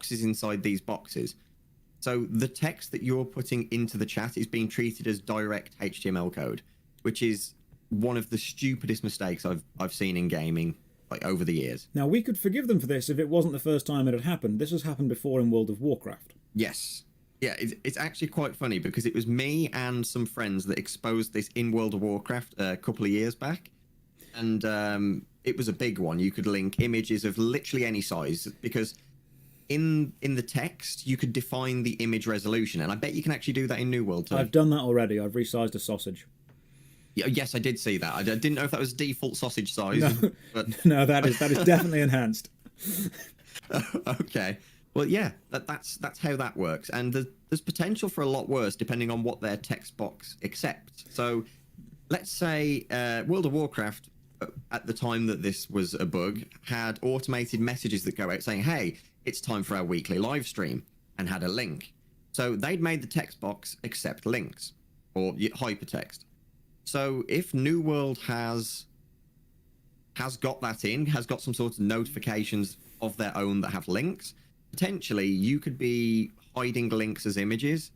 boxes inside these boxes. So the text that you're putting into the chat is being treated as direct HTML code, which is one of the stupidest mistakes I've seen in gaming like over the years. Now, we could forgive them for this if it wasn't the first time it had happened. This has happened before in World of Warcraft. Yes. Yeah, it's actually quite funny because it was me and some friends that exposed this in World of Warcraft a couple of years back. And it was a big one. You could link images of literally any size because in the text, you could define the image resolution. And I bet you can actually do that in New World too. I've done that already. I've resized a sausage. Yes, I did see that. I didn't know if that was default sausage size. No, but... no, that is definitely enhanced. Okay. Well, yeah, that's how that works. And there's potential for a lot worse depending on what their text box accepts. So let's say World of Warcraft, at the time that this was a bug, had automated messages that go out saying, hey, it's time for our weekly live stream, and had a link. So they'd made the text box accept links or hypertext. So if New World has got that in, has got some sort of notifications of their own that have links, potentially you could be hiding links as images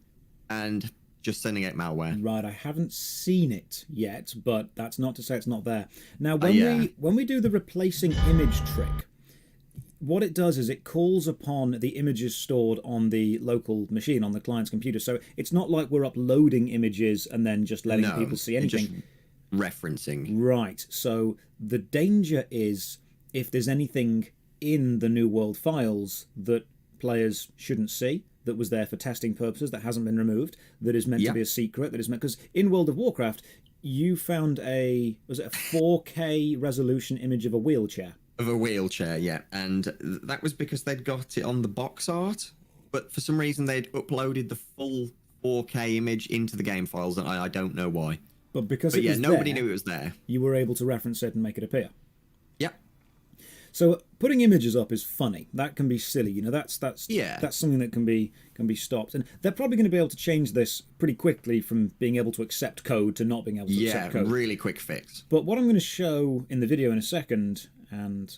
and just sending out malware. Right, I haven't seen it yet, but that's not to say it's not there. Now, when we do the replacing image trick, what it does is it calls upon the images stored on the local machine, on the client's computer. So it's not like we're uploading images and then just letting people see anything. Just referencing. Right. So the danger is if there's anything in the New World files that players shouldn't see, that was there for testing purposes, that hasn't been removed, that is meant to be a secret, that is meant... Because in World of Warcraft, you found was it a 4K resolution image of a wheelchair? Of a wheelchair, yeah. And that was because they'd got it on the box art, but for some reason they'd uploaded the full 4K image into the game files, and I don't know why. But because it was nobody there, knew it was there. You were able to reference it and make it appear. Yep. So putting images up is funny. That can be silly. You know, that's something that can be stopped. And they're probably going to be able to change this pretty quickly from being able to accept code to not being able to accept code. Yeah, really quick fix. But what I'm going to show in the video in a second, and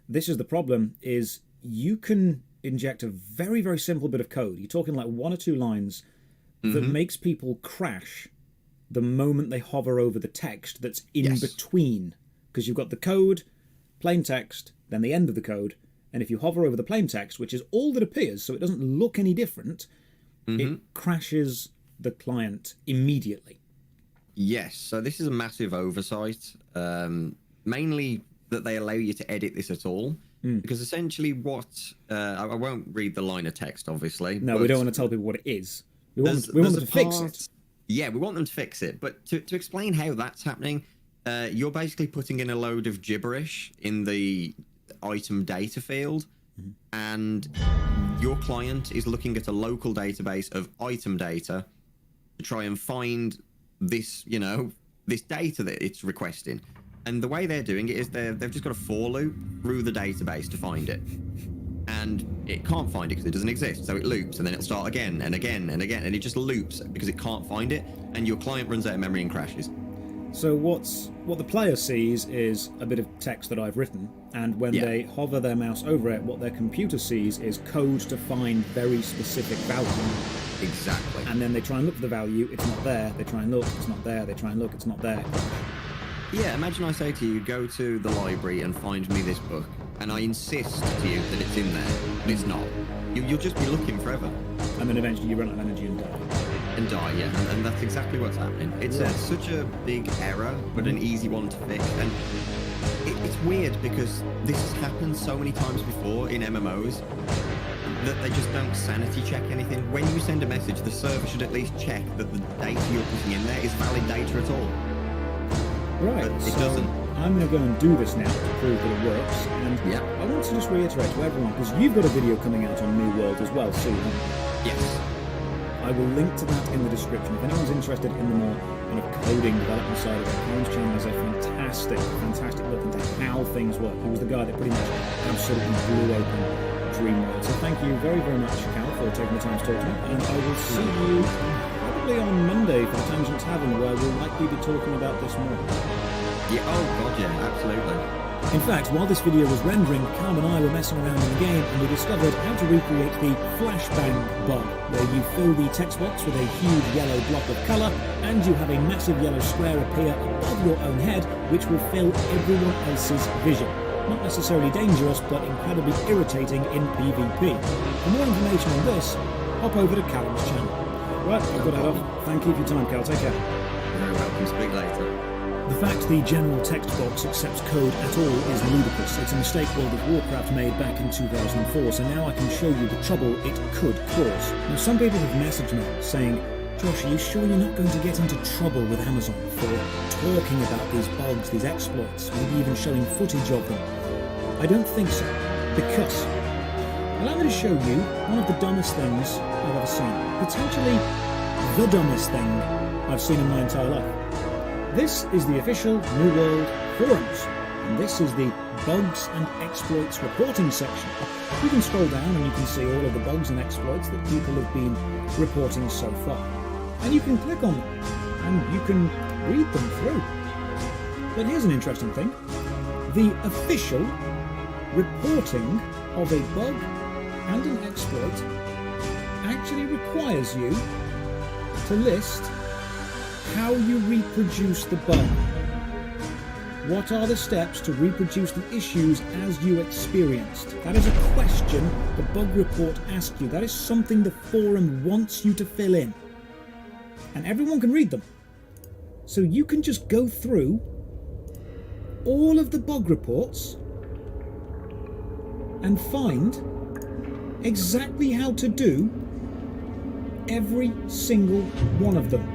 this is the problem, is you can inject a very, very simple bit of code. You're talking like 1 or 2 lines that makes people crash the moment they hover over the text that's in between. Because you've got the code, plain text, then the end of the code, and if you hover over the plain text, which is all that appears, so it doesn't look any different, it crashes the client immediately. Yes, so this is a massive oversight, mainly that they allow you to edit this at all, because essentially what... I won't read the line of text, obviously. No, we don't want to tell people what it is. We want them to fix it. Yeah, we want them to fix it, but to explain how that's happening, you're basically putting in a load of gibberish in the item data field, and your client is looking at a local database of item data to try and find this, this data that it's requesting. And the way they're doing it is they've just got a for loop through the database to find it. And it can't find it because it doesn't exist. So it loops, and then it'll start again and again and again. And it just loops because it can't find it. And your client runs out of memory and crashes. So what the player sees is a bit of text that I've written. And when they hover their mouse over it, what their computer sees is code to find very specific value. Exactly. And then they try and look for the value. It's not there. They try and look. It's not there. They try and look. It's not there. Yeah, imagine I say to you, go to the library and find me this book, and I insist to you that it's in there, but it's not. You'll just be looking forever. And then eventually you run out of energy and die. Yeah, and that's exactly what's happening. It's such a big error, but an easy one to fix. And it's weird because this has happened so many times before in MMOs that they just don't sanity check anything. When you send a message, the server should at least check that the data you're putting in there is valid data at all. Right, but it doesn't. I'm going to go and do this now to prove that it works. And I want to just reiterate to everyone, because you've got a video coming out on New World as well soon. Yes. I will link to that in the description. If anyone's interested in the more kind of coding development side of it, Aaron's channel has a fantastic look into how things work. He was the guy that pretty much absolutely blew open Dream World. So thank you very, very much, Cal, for taking the time to talk to me. And I will see you probably on Monday for the Tangent Tavern, where we'll likely be talking about this more. Yeah, oh god, yeah, absolutely. In fact, while this video was rendering, Callum and I were messing around in the game and we discovered how to recreate the flashbang bug, where you fill the text box with a huge yellow block of colour and you have a massive yellow square appear above your own head, which will fill everyone else's vision. Not necessarily dangerous, but incredibly irritating in PvP. For more information on this, hop over to Callum's channel. Right, I've got to head off. Thank you for your time, Cal. Take care. You're welcome. Speak later. The fact the general text box accepts code at all is ludicrous. It's a mistake World of Warcraft made back in 2004, so now I can show you the trouble it could cause. Now, some people have messaged me saying, Josh, are you sure you're not going to get into trouble with Amazon for talking about these bugs, these exploits, maybe even showing footage of them? I don't think so, because allow me to show you one of the dumbest things I've ever seen. Potentially the dumbest thing I've seen in my entire life. This is the official New World forums, and this is the bugs and exploits reporting section. You can scroll down and you can see all of the bugs and exploits that people have been reporting so far. And you can click on them, and you can read them through. But here's an interesting thing. The official reporting of a bug and an exploit actually requires you to list how you reproduce the bug. What are the steps to reproduce the issues as you experienced? That is a question the bug report asks you. That is something the forum wants you to fill in. And everyone can read them. So you can just go through all of the bug reports and find exactly how to do every single one of them.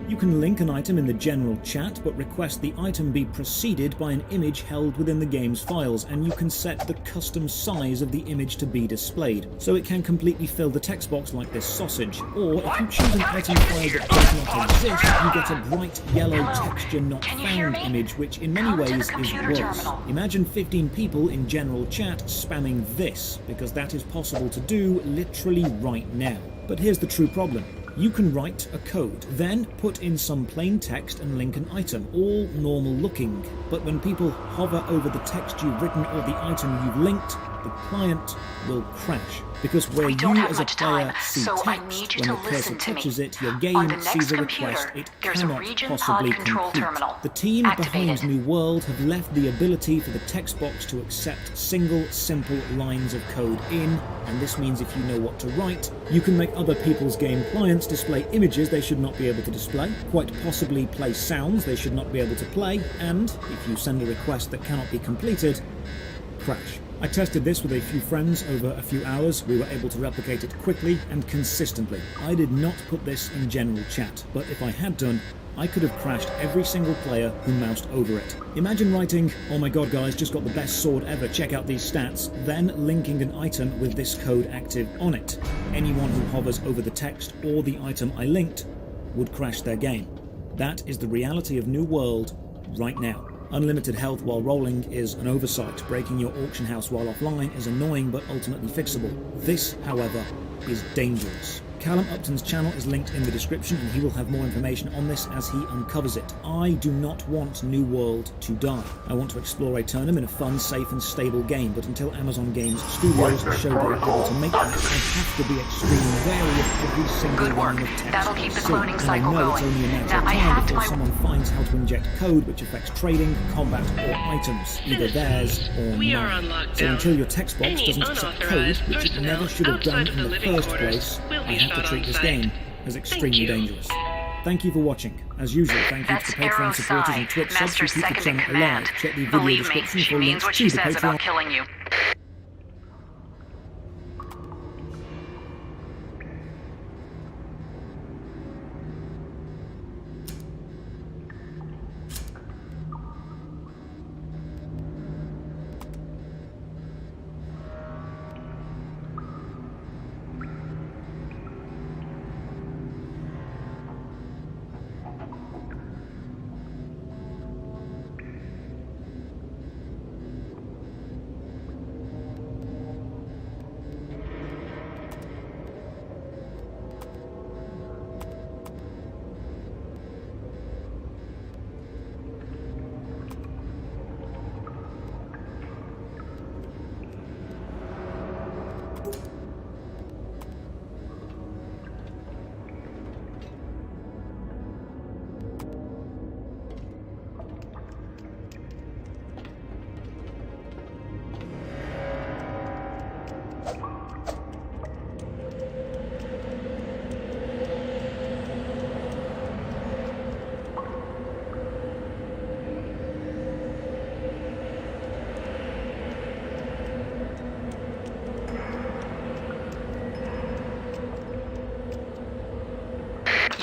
You can link an item in the general chat, but request the item be preceded by an image held within the game's files, and you can set the custom size of the image to be displayed, so it can completely fill the text box like this sausage. Or, if you choose an item file that does not exist, you get a bright yellow texture not found image, which in many ways is worse. Imagine 15 people in general chat spamming this, because that is possible to do literally right now. But here's the true problem. You can write a code, then put in some plain text and link an item, all normal looking. But when people hover over the text you've written or the item you've linked, the client will crash. Because where you as a player see text, when the cursor touches it, your game sees a request it cannot possibly complete. The team behind New World have left the ability for the text box to accept single, simple lines of code in, and this means if you know what to write, you can make other people's game clients display images they should not be able to display, quite possibly play sounds they should not be able to play, and, if you send a request that cannot be completed, crash. I tested this with a few friends over a few hours. We were able to replicate it quickly and consistently. I did not put this in general chat, but if I had done, I could have crashed every single player who moused over it. Imagine writing, "Oh my god guys, just got the best sword ever, check out these stats," then linking an item with this code active on it. Anyone who hovers over the text or the item I linked would crash their game. That is the reality of New World right now. Unlimited health while rolling is an oversight. Breaking your auction house while offline is annoying but ultimately fixable. This, however, is dangerous. Callum Upton's channel is linked in the description and he will have more information on this as he uncovers it. I do not want New World to die. I want to explore Aeternum in a fun, safe and stable game, but until Amazon Games Studios show they're able to make that, I have to be extremely wary of every single line of text. That'll keep the cloning and cycle I know going. it's only a matter of Now, I time hacked before my... someone finds how to inject code which affects trading, combat or items, either theirs or We are mine. on lockdown. So until your text box Any doesn't accept code, unauthorized which it personnel never should have done outside of in the the living first quarters place, will I be have to shot treat on this sight. game as extremely you. dangerous. Thank you for watching. As usual, thank you to That's the Patreon Arrow supporters Psi, and Twitch subs who Master's keep the second in channel command. alive. Check the video Believe me, description she for means links what to she the says Patreon. about killing you.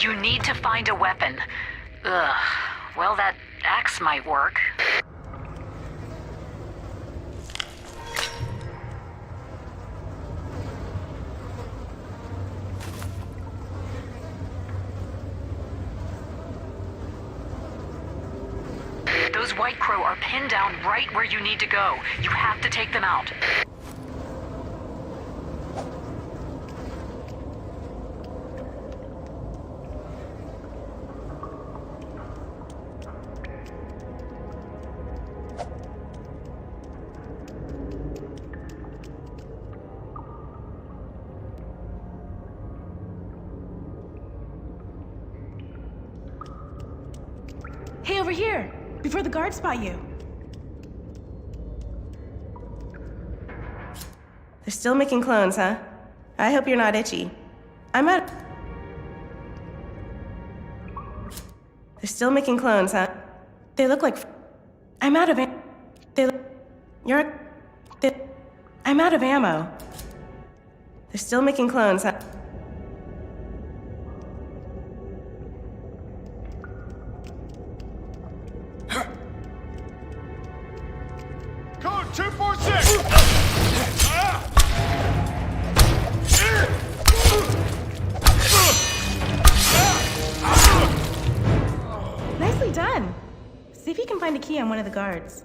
You need to find a weapon. Ugh. Well, that axe might work. Those White Crow are pinned down right where you need to go. You have to take them out. Hey, over here! Before the guards spot you. They're still making clones, huh? I hope you're not itchy. I'm out. They're still making clones, huh? They look like. I'm out of. They look. You're. I'm out of ammo. They're still making clones, huh? Code 246! Nicely done. See if you can find a key on one of the guards.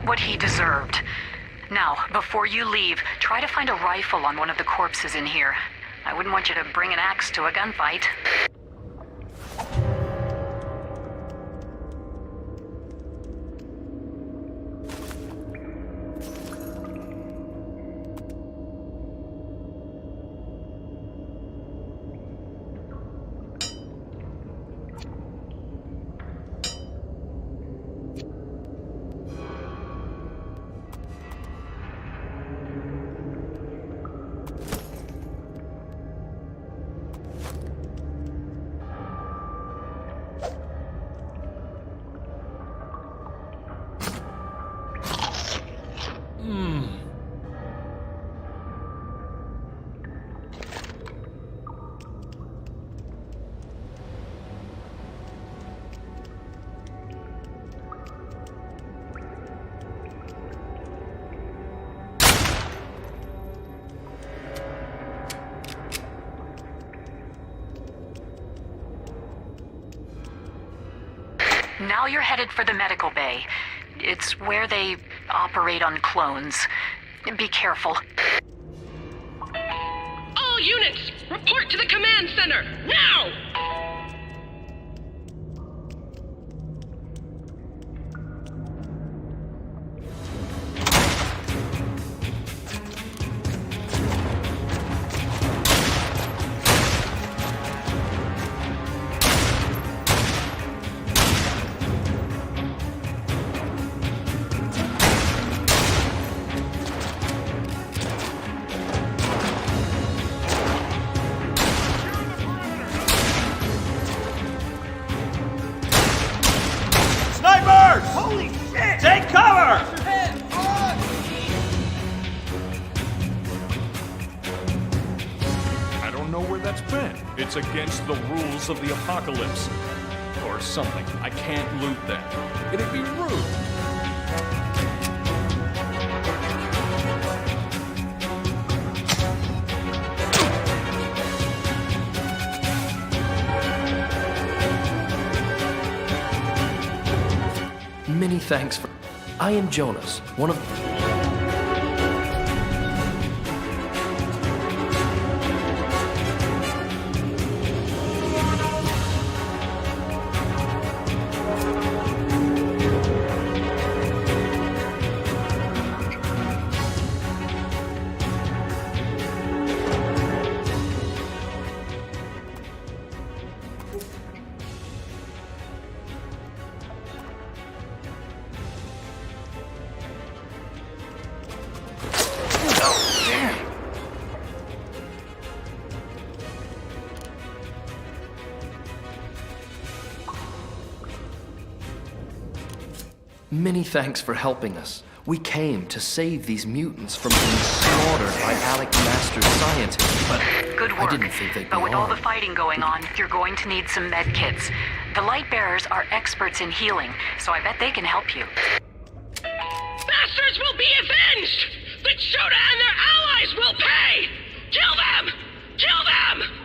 What he deserved. Now, before you leave, try to find a rifle on one of the corpses in here. I wouldn't want you to bring an axe to a gunfight. Now you're headed for the medical bay. It's where they operate on clones. Be careful. All units, report to the command center, now! It's against the rules of the apocalypse. Or something. I can't loot that. It'd be rude. Many thanks for... I am Jonas, one of... Many thanks for helping us. We came to save these mutants from being slaughtered by Alec Master's scientists, but Good work. I didn't think they'd be But with all the armed. fighting going on, you're going to need some med kits. The light bearers are experts in healing, so I bet they can help you. Bastards will be avenged! The Choda and their allies will pay! Kill them! Kill them!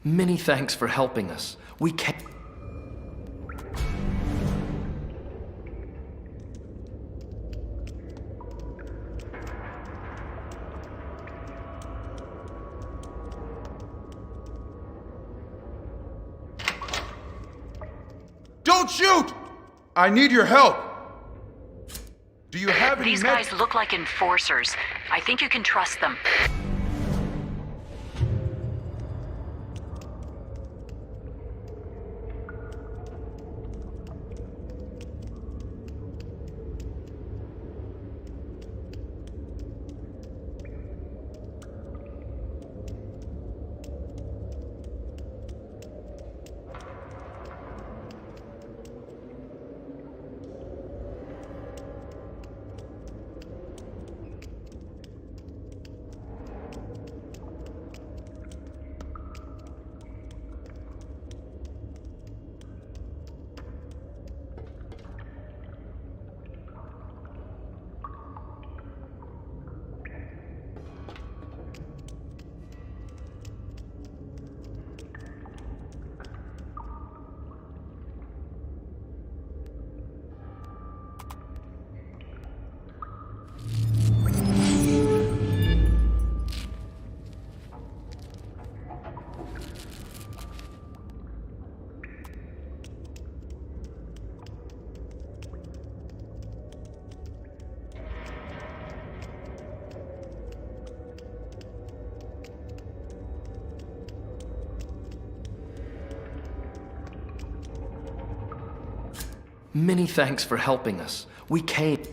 Many thanks for helping us. We came... Don't shoot! I need your help. Do you have any These guys look like enforcers. I think you can trust them. Many thanks for helping us. We came...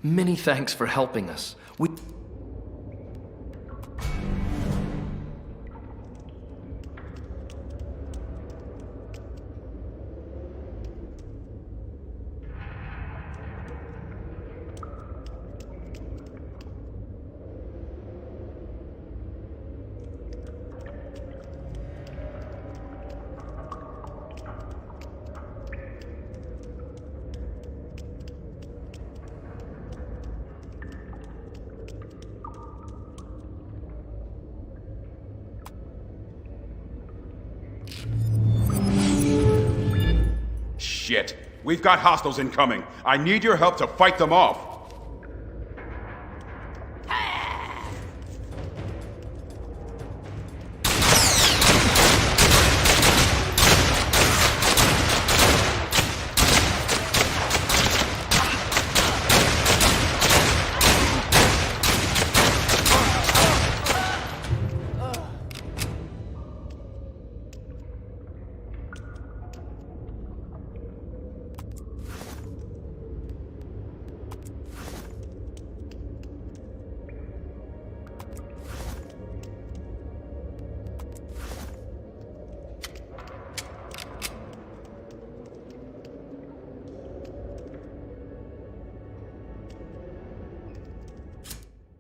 Many thanks for helping us. We... shit. We've got hostiles incoming. I need your help to fight them off.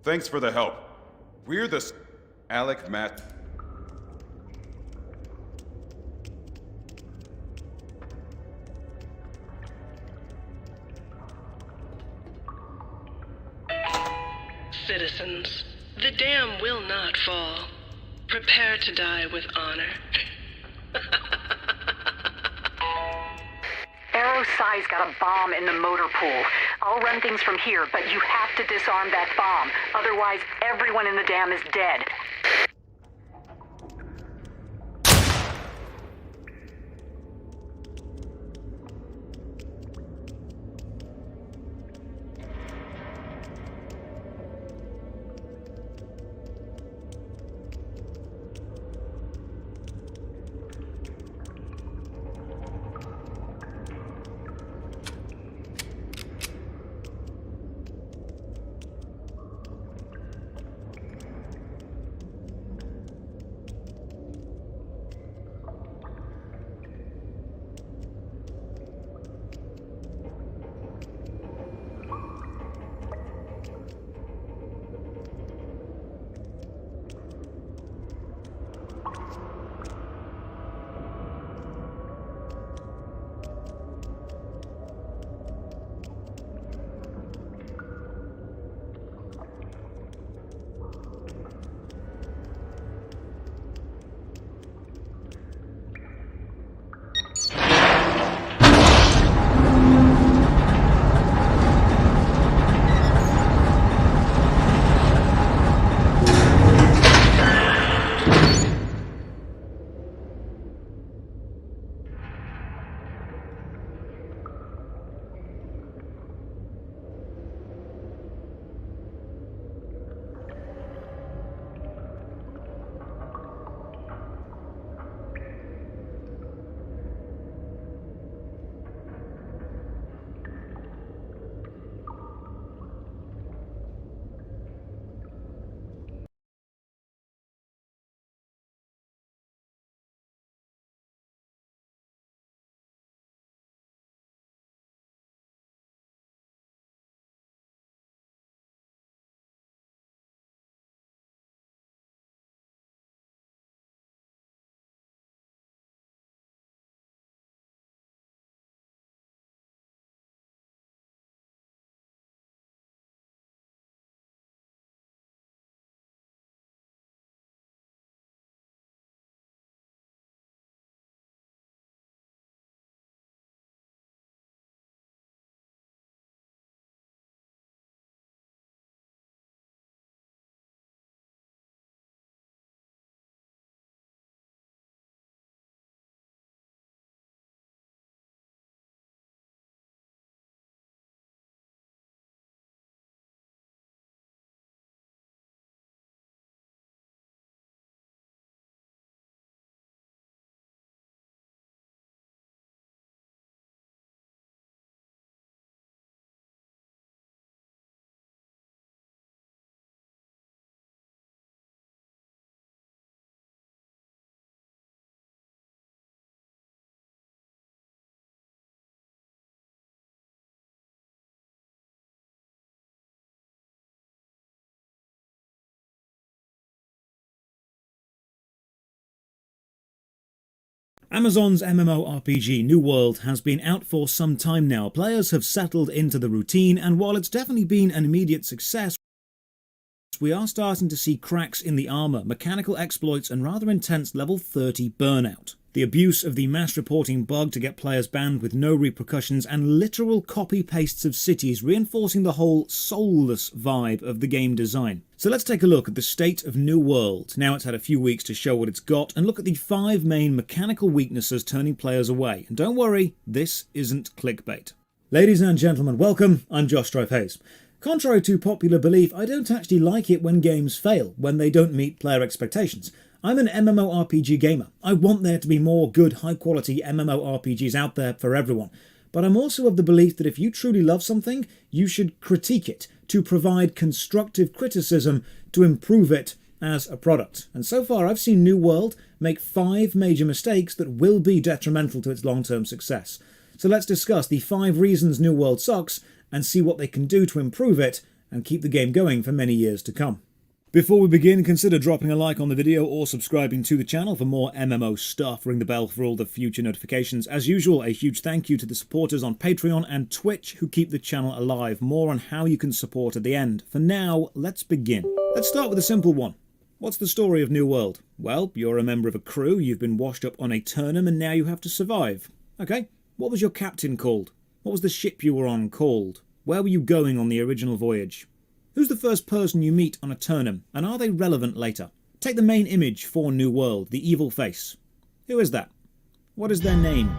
Thanks for the help. We're the Alec Matt. Citizens, the dam will not fall. Prepare to die with honor. Arrow Psy's got a bomb in the motor pool. I'll run things from here, but you have to disarm that bomb. Otherwise, everyone in the dam is dead. Amazon's MMORPG New World has been out for some time now. Players have settled into the routine, and while it's definitely been an immediate success, we are starting to see cracks in the armour, mechanical exploits and rather intense level 30 burnout. The abuse of the mass reporting bug to get players banned with no repercussions, and literal copy-pastes of cities, reinforcing the whole soulless vibe of the game design. So let's take a look at the state of New World. Now it's had a few weeks to show what it's got, and look at the 5 main mechanical weaknesses turning players away. And don't worry, this isn't clickbait. Ladies and gentlemen, welcome. I'm Josh Strife Hayes. Contrary to popular belief, I don't actually like it when games fail, when they don't meet player expectations. I'm an MMORPG gamer. I want there to be more good, high-quality MMORPGs out there for everyone. But I'm also of the belief that if you truly love something, you should critique it, to provide constructive criticism to improve it as a product. And so far, I've seen New World make 5 major mistakes that will be detrimental to its long-term success. So let's discuss the 5 reasons New World sucks and see what they can do to improve it and keep the game going for many years to come. Before we begin, consider dropping a like on the video or subscribing to the channel for more MMO stuff. Ring the bell for all the future notifications. As usual, a huge thank you to the supporters on Patreon and Twitch who keep the channel alive. More on how you can support at the end. For now, let's begin. Let's start with a simple one. What's the story of New World? Well, you're a member of a crew, you've been washed up on a Turnham, and now you have to survive. Okay, what was your captain called? What was the ship you were on called? Where were you going on the original voyage? Who's the first person you meet on a Turnham, and are they relevant later? Take the main image for New World, the evil face. Who is that? What is their name?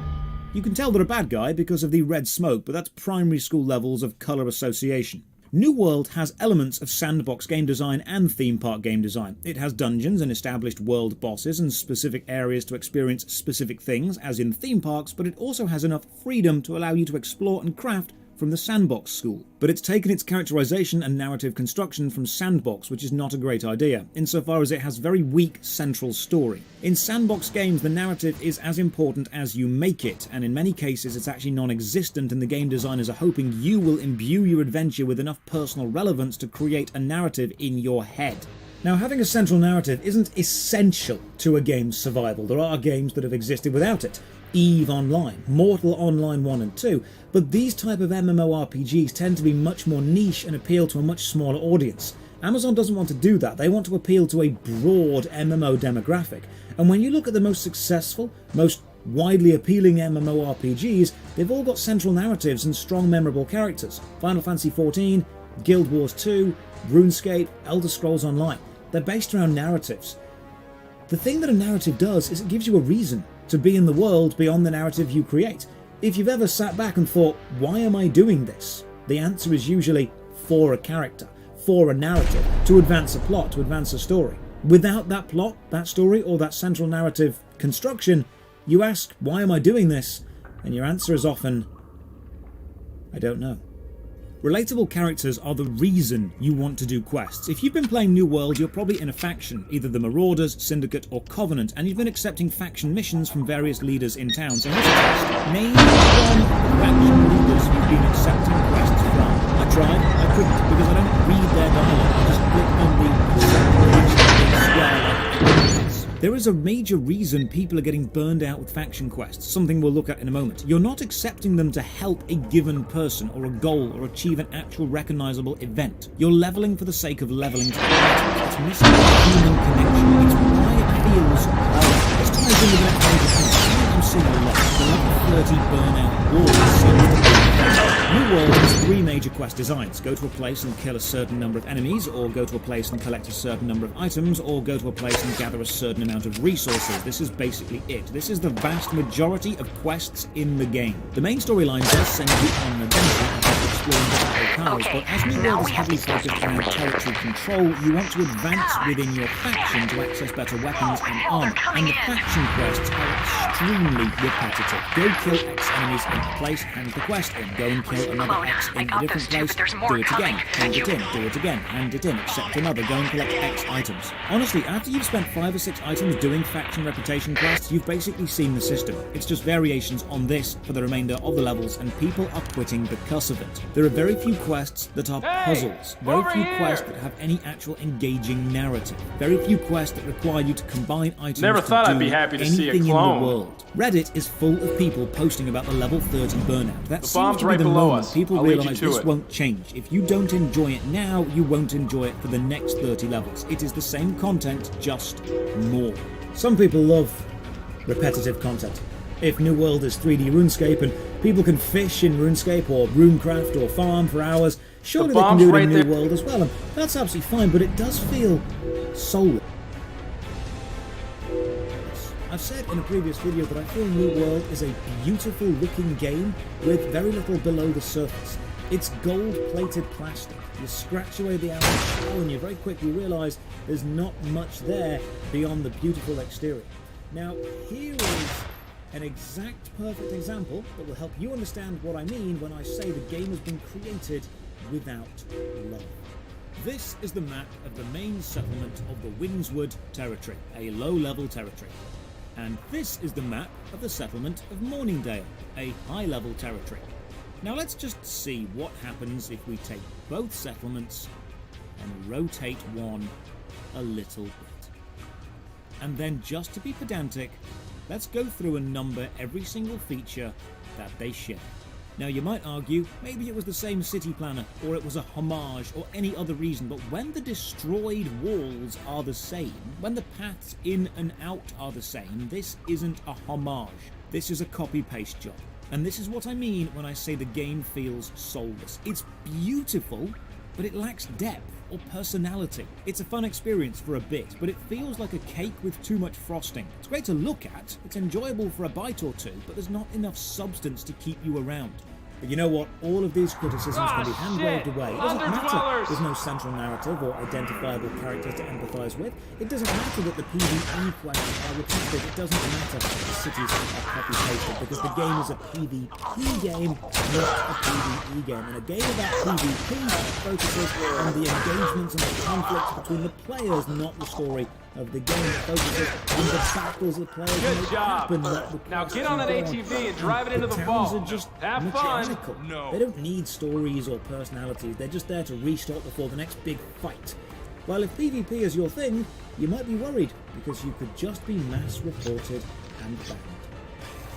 You can tell they're a bad guy because of the red smoke, but that's primary school levels of colour association. New World has elements of sandbox game design and theme park game design. It has dungeons and established world bosses and specific areas to experience specific things, as in theme parks, but it also has enough freedom to allow you to explore and craft from the sandbox school. But it's taken its characterization and narrative construction from sandbox, which is not a great idea, insofar as it has very weak central story. In sandbox games, the narrative is as important as you make it, and in many cases it's actually non-existent, and the game designers are hoping you will imbue your adventure with enough personal relevance to create a narrative in your head. Now, having a central narrative isn't essential to a game's survival. There are games that have existed without it. EVE Online, Mortal Online 1 and 2, but these type of MMORPGs tend to be much more niche and appeal to a much smaller audience. Amazon doesn't want to do that. They want to appeal to a broad MMO demographic. And when you look at the most successful, most widely appealing MMORPGs, they've all got central narratives and strong memorable characters. Final Fantasy XIV, Guild Wars 2, RuneScape, Elder Scrolls Online. They're based around narratives. The thing that a narrative does is it gives you a reason to be in the world beyond the narrative you create. If you've ever sat back and thought, why am I doing this? The answer is usually for a character, for a narrative, to advance a plot, to advance a story. Without that plot, that story, or that central narrative construction, you ask, why am I doing this? And your answer is often, I don't know. Relatable characters are the reason you want to do quests. If you've been playing New World, you're probably in a faction, either the Marauders, Syndicate, or Covenant, and you've been accepting faction missions from various leaders in town. So here's a test. Name one of the faction leaders you've been accepting quests from. I tried, I couldn't, because I don't read their dialogue. I just click on the square. There is a major reason people are getting burned out with faction quests, something we'll look at in a moment. You're not accepting them to help a given person or a goal or achieve an actual recognizable event. You're leveling for the sake of leveling to items. It's missing human connection. It's why it feels this ties in with the next major thing. I'm seeing a lot. The level 30 burnout wars seems to be New World has 3 major quest designs. Go to a place and kill a certain number of enemies, or go to a place and collect a certain number of items, or go to a place and gather a certain amount of resources. This is basically it. This is the vast majority of quests in the game. The main storyline does send you on an adventure and exploring different locales, but as New World is heavily focused around territory control, you want to advance within your faction to access better weapons and armor, and the faction quests are extremely repetitive. Go kill X enemies in a place, hand the quest in. Go and kill another X in a different place, do it again, hand it in, do it again, hand it in, accept another, go and collect X items. Honestly, after you've spent 5 or 6 items doing faction reputation quests, you've basically seen the system. It's just variations on this for the remainder of the levels, and people are quitting because of it. There are very few quests that are puzzles, very few quests that have any actual engaging narrative, very few quests that require you to combine items Never thought to I'd do be happy to see a anything in clone. the world. Reddit is full of people posting about the level 30 burnout. That seems bomb's to be right the below moment us. people I'll lead you realize to this it. won't change. If you don't enjoy it now, you won't enjoy it for the next 30 levels. It is the same content, just more. Some people love repetitive content. If New World is 3D RuneScape and people can fish in RuneScape or RuneCraft or farm for hours, surely they can do it in New World as well, and that's absolutely fine, but it does feel soulless. I've said in a previous video that I feel New World is a beautiful looking game with very little below the surface. It's gold-plated plastic. You scratch away the outer shell and you very quickly realise there's not much there beyond the beautiful exterior. Now, here is an exact perfect example that will help you understand what I mean when I say the game has been created without love. This is the map of the main settlement of the Windswood territory, a low-level territory. And this is the map of the settlement of Morningdale, a high-level territory. Now let's just see what happens if we take both settlements and rotate one a little bit. And then, just to be pedantic, let's go through and number every single feature that they share. Now you might argue, maybe it was the same city planner, or it was a homage, or any other reason, but when the destroyed walls are the same, when the paths in and out are the same, this isn't a homage. This is a copy-paste job. And this is what I mean when I say the game feels soulless. It's beautiful, but it lacks depth or personality. It's a fun experience for a bit, but it feels like a cake with too much frosting. It's great to look at, it's enjoyable for a bite or two, but there's not enough substance to keep you around. But you know what? All of these criticisms can be hand-waved away. It doesn't matter there's no central narrative or identifiable characters to empathise with. It doesn't matter that the PvE quests are repeated. It doesn't matter that the cities are copy-pasted, because the game is a PvP game, not a PvE game. And a game about PvP focuses on the engagements and the conflicts between the players, not the story of the game. It focuses on the battles the players make happen, not the now get on that ATV and drive it into the towns ball. are just Have mechanical. fun. No. They don't need stories or personalities. They're just there to restock before the next big fight. While if PvP is your thing, you might be worried, because you could just be mass reported and banned.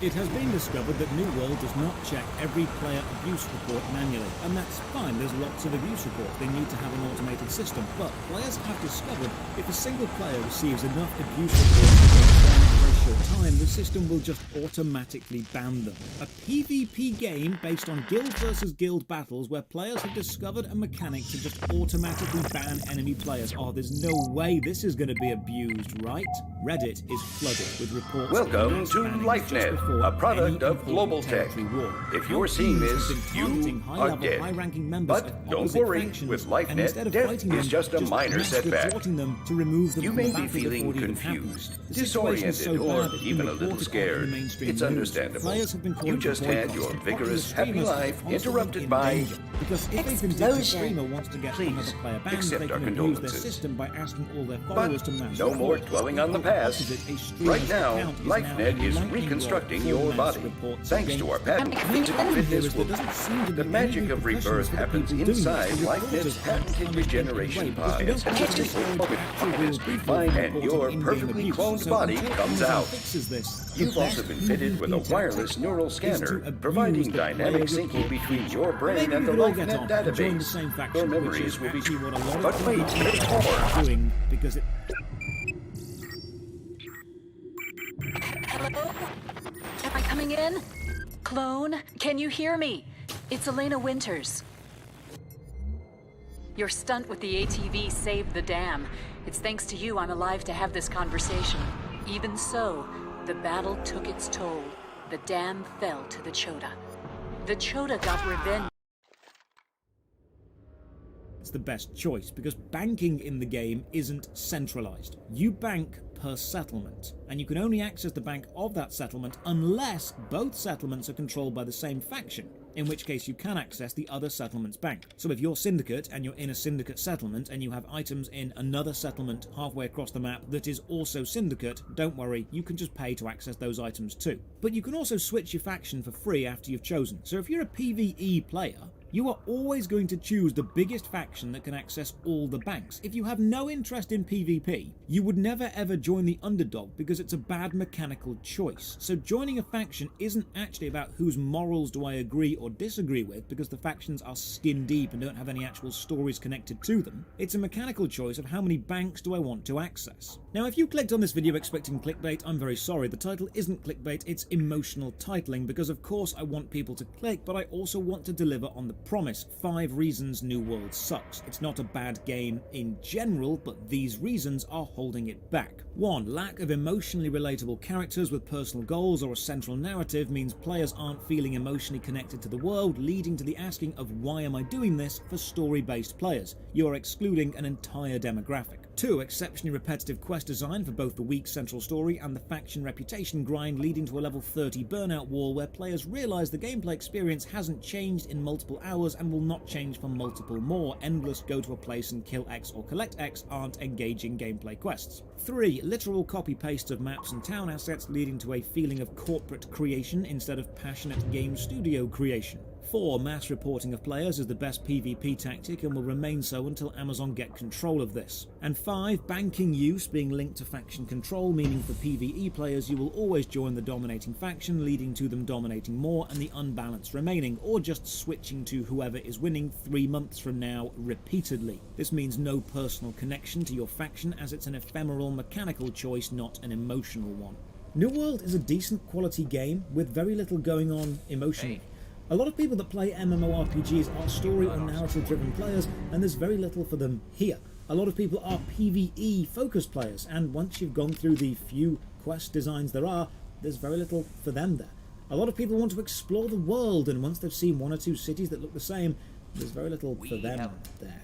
It has been discovered that New World does not check every player abuse report manually, and that's fine. There's lots of abuse reports. They need to have an automated system, but players have discovered if a single player receives enough abuse reports in a short time, the system will just automatically ban them. A PvP game based on guild versus guild battles where players have discovered a mechanic to just automatically ban enemy players. Oh, there's no way this is going to be abused, right? Reddit is flooded with reports. Welcome to LifeNet, a product of Global Tech. If you're seeing this, you are dead. But don't worry, with LifeNet, death is just a minor setback. You may be feeling confused, disoriented, or even a little scared. It's understandable. You just had your vigorous, happy life interrupted by explosion. Please accept our condolences. But no more dwelling on the past. Right now, LifeNet is reconstructing your body. Thanks to our patented physical fitness womb. The magic of rebirth happens inside LifeNet's patented regeneration pods. And your perfectly cloned body comes out. You've also been fitted with a wireless neural scanner, providing dynamic syncing between your brain and the LifeNet database. Your memories will be... But wait, there's more. Because it... Hello? Am I coming in? Clone, can you hear me? It's Elena Winters. Your stunt with the ATV saved the dam. It's thanks to you I'm alive to have this conversation. Even so, the battle took its toll. The dam fell to the Chota. The Chota got revenge. It's the best choice, because banking in the game isn't centralized. You bank per settlement, and you can only access the bank of that settlement unless both settlements are controlled by the same faction, in which case you can access the other settlement's bank. So if you're Syndicate and you're in a Syndicate settlement and you have items in another settlement halfway across the map that is also Syndicate, don't worry, you can just pay to access those items too. But you can also switch your faction for free after you've chosen. So if you're a PvE player You are always going to choose the biggest faction that can access all the banks. If you have no interest in PvP, you would never ever join the underdog because it's a bad mechanical choice. So joining a faction isn't actually about whose morals do I agree or disagree with, because the factions are skin deep and don't have any actual stories connected to them. It's a mechanical choice of how many banks do I want to access. Now, if you clicked on this video expecting clickbait, I'm very sorry. The title isn't clickbait, it's emotional titling, because of course I want people to click, but I also want to deliver on the promise. 5 reasons New World sucks. It's not a bad game in general, but these reasons are holding it back. 1. Lack of emotionally relatable characters with personal goals or a central narrative means players aren't feeling emotionally connected to the world, leading to the asking of why am I doing this for story-based players. You are excluding an entire demographic. 2. Exceptionally repetitive quest design for both the weak central story and the faction reputation grind, leading to a level 30 burnout wall where players realise the gameplay experience hasn't changed in multiple hours and will not change for multiple more. Endless go to a place and kill X or collect X aren't engaging gameplay quests. 3. Literal copy-pastes of maps and town assets, leading to a feeling of corporate creation instead of passionate game studio creation. 4. Mass reporting of players is the best PvP tactic and will remain so until Amazon get control of this. And 5. Banking use being linked to faction control, meaning for PvE players you will always join the dominating faction, leading to them dominating more and the unbalanced remaining, or just switching to whoever is winning 3 months from now repeatedly. This means no personal connection to your faction, as it's an ephemeral mechanical choice, not an emotional one. New World is a decent quality game with very little going on emotionally. A lot of people that play MMORPGs are story or narrative driven players, and there's very little for them here. A lot of people are PvE focused players, and once you've gone through the few quest designs there are, there's very little for them there. A lot of people want to explore the world, and once they've seen 1 or 2 cities that look the same, there's very little for them there.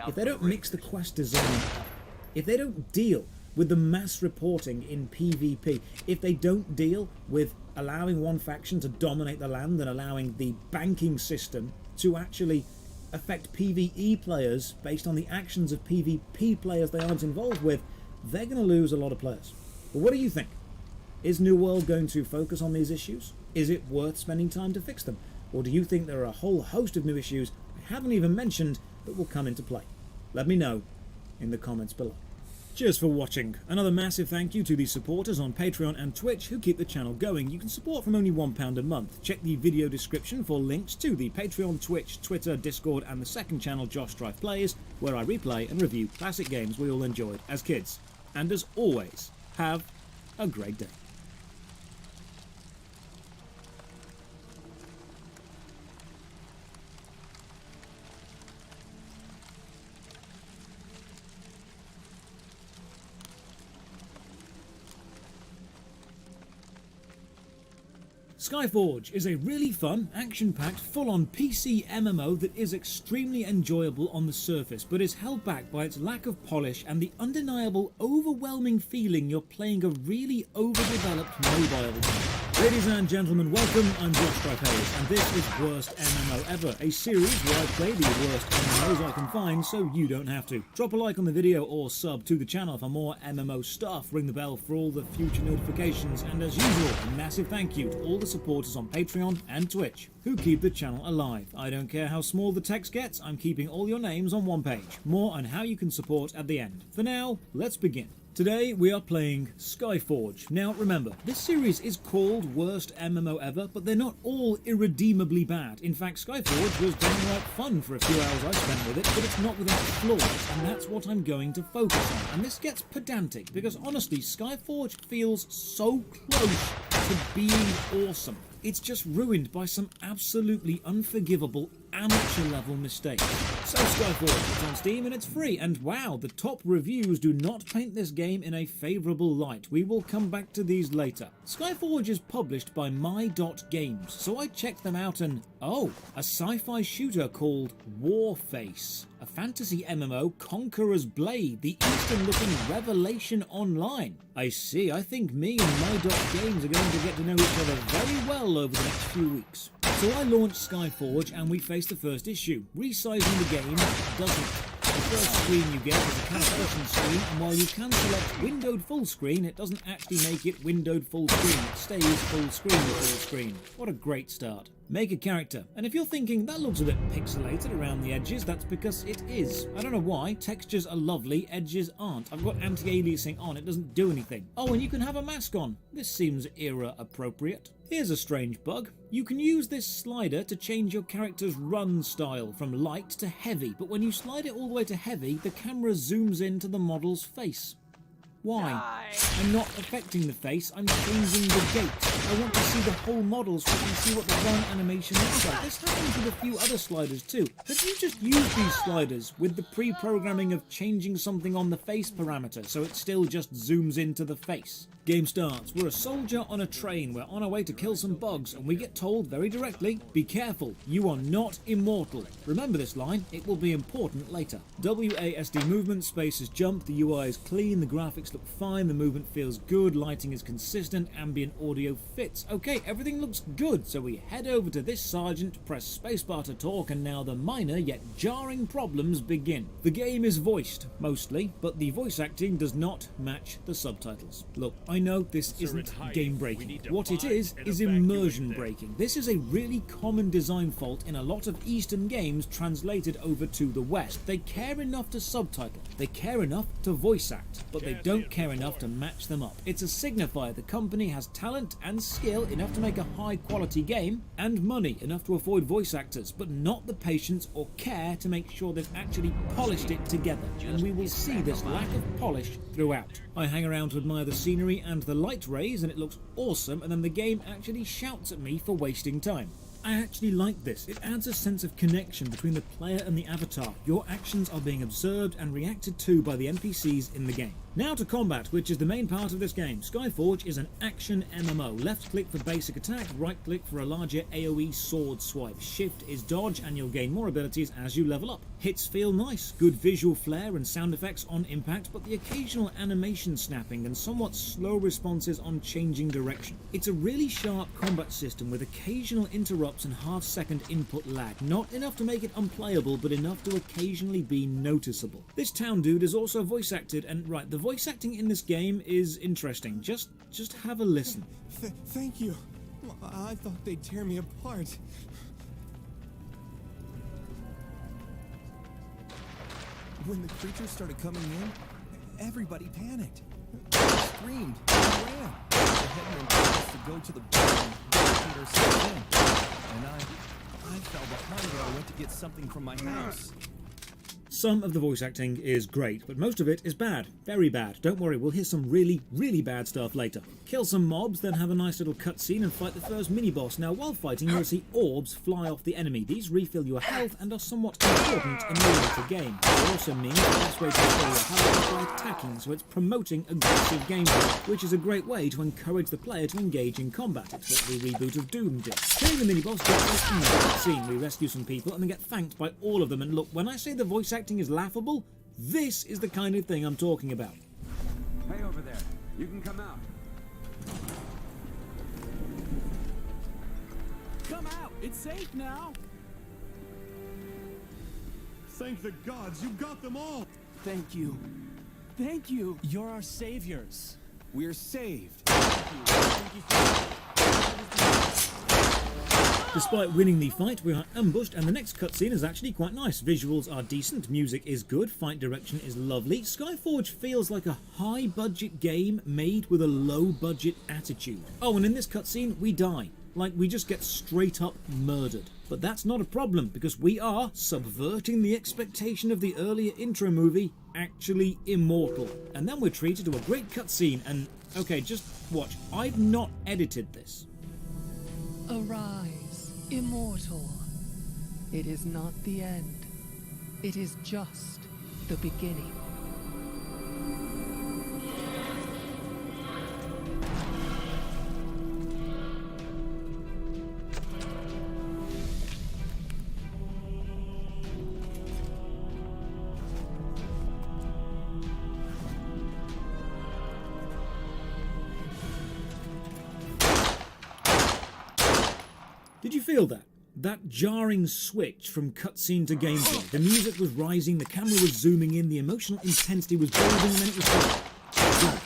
If they don't mix the quest design up, if they don't deal with the mass reporting in PvP, if they don't deal with allowing one faction to dominate the land and allowing the banking system to actually affect PvE players based on the actions of PvP players they aren't involved with, they're going to lose a lot of players. But what do you think? Is New World going to focus on these issues? Is it worth spending time to fix them? Or do you think there are a whole host of new issues I haven't even mentioned that will come into play? Let me know in the comments below. Cheers for watching. Another massive thank you to the supporters on Patreon and Twitch who keep the channel going. You can support from only £1 a month. Check the video description for links to the Patreon, Twitch, Twitter, Discord and the second channel Josh Strife Plays, where I replay and review classic games we all enjoyed as kids. And as always, have a great day. Skyforge is a really fun, action-packed, full-on PC MMO that is extremely enjoyable on the surface, but is held back by its lack of polish and the undeniable, overwhelming feeling you're playing a really overdeveloped mobile game. Ladies and gentlemen, welcome, I'm Josh Strife, and this is Worst MMO Ever, a series where I play the worst MMOs I can find so you don't have to. Drop a like on the video or sub to the channel for more MMO stuff, ring the bell for all the future notifications, and as usual, a massive thank you to all the supporters on Patreon and Twitch who keep the channel alive. I don't care how small the text gets, I'm keeping all your names on one page. More on how you can support at the end. For now, let's begin. Today we are playing Skyforge. Now remember, this series is called Worst MMO Ever, but they're not all irredeemably bad. In fact, Skyforge was downright fun for a few hours I spent with it, but it's not without flaws, and that's what I'm going to focus on. And this gets pedantic, because honestly, Skyforge feels so close to being awesome. It's just ruined by some absolutely unforgivable amateur-level mistakes. So Skyforge, it's on Steam and it's free, and wow, the top reviews do not paint this game in a favourable light. We will come back to these later. Skyforge is published by My.Games, so I checked them out and, oh, a sci-fi shooter called Warface. A fantasy MMO, Conqueror's Blade, the Eastern-looking Revelation Online. I see, I think me and My.Games are going to get to know each other very well over the next few weeks. So I launched Skyforge and we faced the first issue. Resizing the game doesn't. The first screen you get is a calculation screen, and while you can select windowed full screen, it doesn't actually make it windowed full screen. It stays full screen with full screen. What a great start. Make a character. And if you're thinking, that looks a bit pixelated around the edges, that's because it is. I don't know why. Textures are lovely, edges aren't. I've got anti-aliasing on, it doesn't do anything. Oh, and you can have a mask on. This seems era appropriate. Here's a strange bug. You can use this slider to change your character's run style from light to heavy, but when you slide it all the way to heavy, the camera zooms into the model's face. Why? I'm not affecting the face, I'm changing the gait. I want to see the whole model so I can see what the run animation looks like. This happens with a few other sliders too. Have you just used these sliders with the pre-programming of changing something on the face parameter so it still just zooms into the face? Game starts. We're a soldier on a train. We're on our way to kill some bugs, and we get told very directly, be careful, you are not immortal. Remember this line, it will be important later. WASD movement, space is jump, the UI is clean, the graphics look fine, the movement feels good, lighting is consistent, ambient audio fits. Okay, everything looks good, so we head over to this sergeant, press spacebar to talk, and now the minor yet jarring problems begin. The game is voiced, mostly, but the voice acting does not match the subtitles. Look, I know this isn't game breaking. What it is immersion breaking. This is a really common design fault in a lot of Eastern games translated over to the West. They care enough to subtitle, they care enough to voice act, but they don't care enough to match them up. It's a signifier the company has talent and skill enough to make a high quality game, and money enough to afford voice actors, but not the patience or care to make sure they've actually polished it together, and we will see this lack of polish throughout. I hang around to admire the scenery and the light rays, and it looks awesome, and then the game actually shouts at me for wasting time. I actually like this. It adds a sense of connection between the player and the avatar. Your actions are being observed and reacted to by the NPCs in the game. Now to combat, which is the main part of this game. Skyforge is an action MMO. Left click for basic attack, right click for a larger AoE sword swipe. Shift is dodge, and you'll gain more abilities as you level up. Hits feel nice, good visual flair and sound effects on impact, but the occasional animation snapping and somewhat slow responses on changing direction. It's a really sharp combat system with occasional interrupts and half-second input lag. Not enough to make it unplayable, but enough to occasionally be noticeable. This town dude is also voice acted, and right, the voice acting in this game is interesting. Just have a listen. Thank you. I thought they'd tear me apart. When the creatures started coming in, everybody panicked. Screamed and ran. The headman told us to go to the bar and get ourselves in. And I fell behind when I went to get something from my house. Some of the voice acting is great, but most of it is bad. Very bad. Don't worry, we'll hear some really, really bad stuff later. Kill some mobs, then have a nice little cutscene and fight the first mini-boss. Now, while fighting, you'll see orbs fly off the enemy. These refill your health and are somewhat important in the later game. It also means the best way to refill your health is by attacking, so it's promoting aggressive gameplay, which is a great way to encourage the player to engage in combat. It's what the reboot of Doom did. Killing the mini-boss gets us in the cutscene. We rescue some people and then get thanked by all of them. And look, when I say the voice acting is laughable, this is the kind of thing I'm talking about. Hey over there, you can come out. Come out! It's safe now! Thank the gods, you got them all! Thank you. Thank you! You're our saviors. We're saved. Despite winning the fight, we are ambushed, and the next cutscene is actually quite nice. Visuals are decent, music is good, fight direction is lovely. Skyforge feels like a high-budget game made with a low-budget attitude. Oh, and in this cutscene, we die. Like, we just get straight up murdered. But that's not a problem, because we are, subverting the expectation of the earlier intro movie, actually immortal. And then we're treated to a great cutscene, and, okay, just watch. I've not edited this. Arise, immortal. It is not the end. It is just the beginning. Did you feel that? That jarring switch from cutscene to gameplay. The music was rising, the camera was zooming in, the emotional intensity was building, and then it was gone.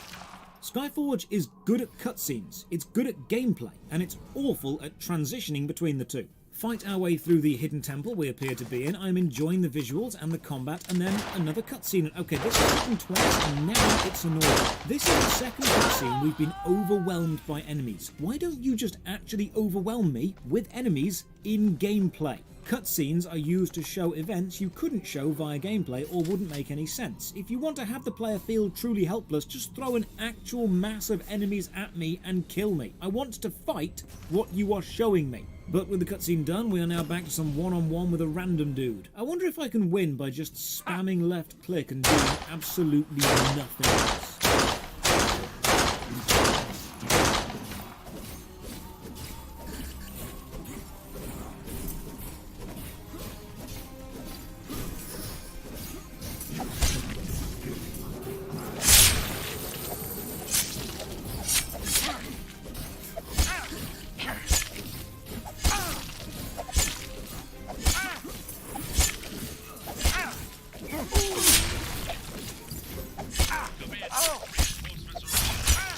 Skyforge is good at cutscenes, it's good at gameplay, and it's awful at transitioning between the two. Fight our way through the hidden temple we appear to be in. I'm enjoying the visuals and the combat, and then another cutscene. Okay, this has happened twice, and now it's annoying. This is the second cutscene we've been overwhelmed by enemies. Why don't you just actually overwhelm me with enemies in gameplay? Cutscenes are used to show events you couldn't show via gameplay or wouldn't make any sense. If you want to have the player feel truly helpless, just throw an actual mass of enemies at me and kill me. I want to fight what you are showing me. But with the cutscene done, we are now back to some one-on-one with a random dude. I wonder if I can win by just spamming left click and doing absolutely nothing else.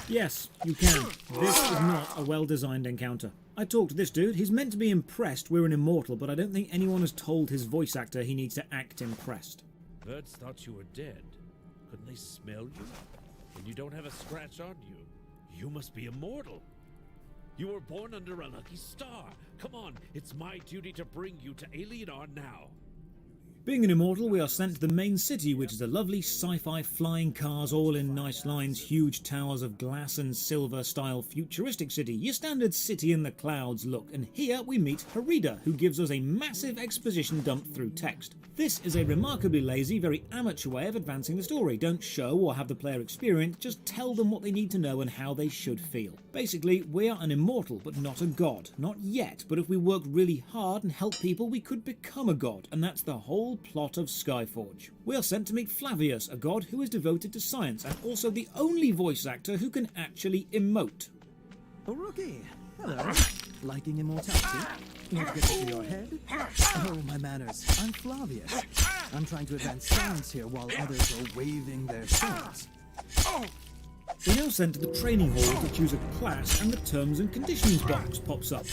Yes, you can. This is not a well-designed encounter. I talked to this dude. He's meant to be impressed we're an immortal, but I don't think anyone has told his voice actor he needs to act impressed. Birds thought you were dead. Couldn't they smell you? And you don't have a scratch on you. You must be immortal. You were born under a lucky star. Come on, it's my duty to bring you to Alienar now. Being an immortal, we are sent to the main city, which is a lovely sci-fi flying cars all in nice lines, huge towers of glass and silver style futuristic city, your standard city in the clouds look, and here we meet Harida, who gives us a massive exposition dump through text. This is a remarkably lazy, very amateur way of advancing the story. Don't show or have the player experience, just tell them what they need to know and how they should feel. Basically, we are an immortal, but not a god. Not yet, but if we work really hard and help people, we could become a god, and that's the whole plot of Skyforge. We are sent to meet Flavius, a god who is devoted to science, and also the only voice actor who can actually emote. Oh, rookie! Hello. Liking immortality? Want to get into your head? Oh, my manners. I'm Flavius. I'm trying to advance science here while others are waving their swords. We're now sent to the training hall to choose a class, and the terms and conditions box pops up.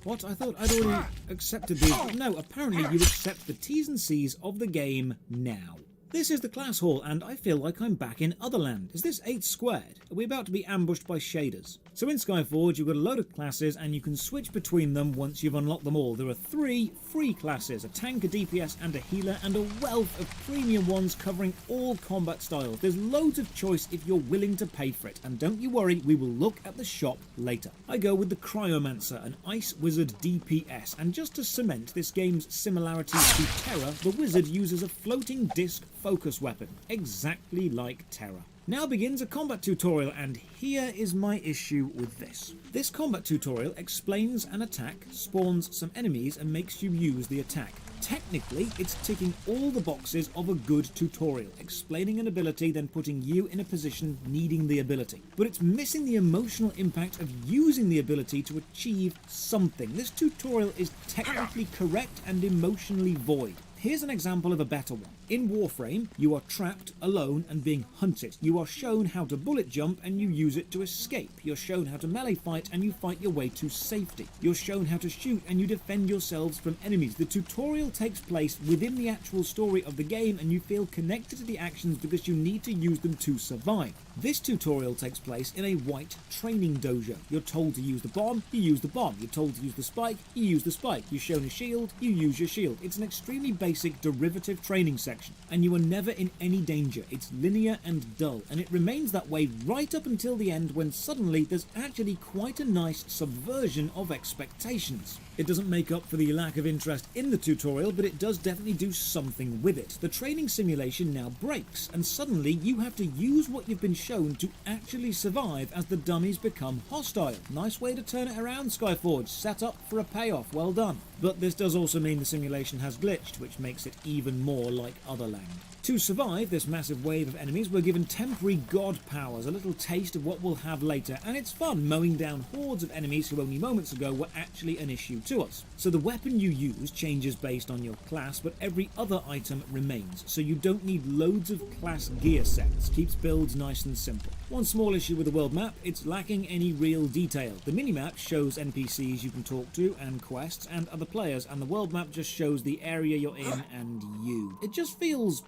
What? I thought I'd already accepted these, but no, apparently you accept the T's and C's of the game now. This is the class hall, and I feel like I'm back in Otherland. Is this 8 squared? Are we about to be ambushed by shaders? So in Skyforge, you've got a load of classes, and you can switch between them once you've unlocked them all. There are 3 free classes, a tank, a DPS, and a healer, and a wealth of premium ones covering all combat styles. There's loads of choice if you're willing to pay for it, and don't you worry, we will look at the shop later. I go with the Cryomancer, an ice wizard DPS, and just to cement this game's similarities to Terra, the wizard uses a floating disc focus weapon, exactly like Terra. Now begins a combat tutorial, and here is my issue with this. This combat tutorial explains an attack, spawns some enemies, and makes you use the attack. Technically, it's ticking all the boxes of a good tutorial, explaining an ability, then putting you in a position needing the ability. But it's missing the emotional impact of using the ability to achieve something. This tutorial is technically correct and emotionally void. Here's an example of a better one. In Warframe, you are trapped, alone, and being hunted. You are shown how to bullet jump and you use it to escape. You're shown how to melee fight and you fight your way to safety. You're shown how to shoot and you defend yourselves from enemies. The tutorial takes place within the actual story of the game and you feel connected to the actions because you need to use them to survive. This tutorial takes place in a white training dojo. You're told to use the bomb, you use the bomb. You're told to use the spike, you use the spike. You're shown a shield, you use your shield. It's an extremely basic derivative training section, and you are never in any danger. It's linear and dull, and it remains that way right up until the end when suddenly there's actually quite a nice subversion of expectations. It doesn't make up for the lack of interest in the tutorial, but it does definitely do something with it. The training simulation now breaks, and suddenly you have to use what you've been shown to actually survive as the dummies become hostile. Nice way to turn it around, Skyforge. Set up for a payoff. Well done. But this does also mean the simulation has glitched, which makes it even more like Otherland. To survive this massive wave of enemies, we're given temporary god powers, a little taste of what we'll have later, and it's fun mowing down hordes of enemies who only moments ago were actually an issue to us. So the weapon you use changes based on your class, but every other item remains, so you don't need loads of class gear sets. Keeps builds nice and simple. One small issue with the world map, it's lacking any real detail. The minimap shows NPCs you can talk to and quests and other players, and the world map just shows the area you're in and you. It just feels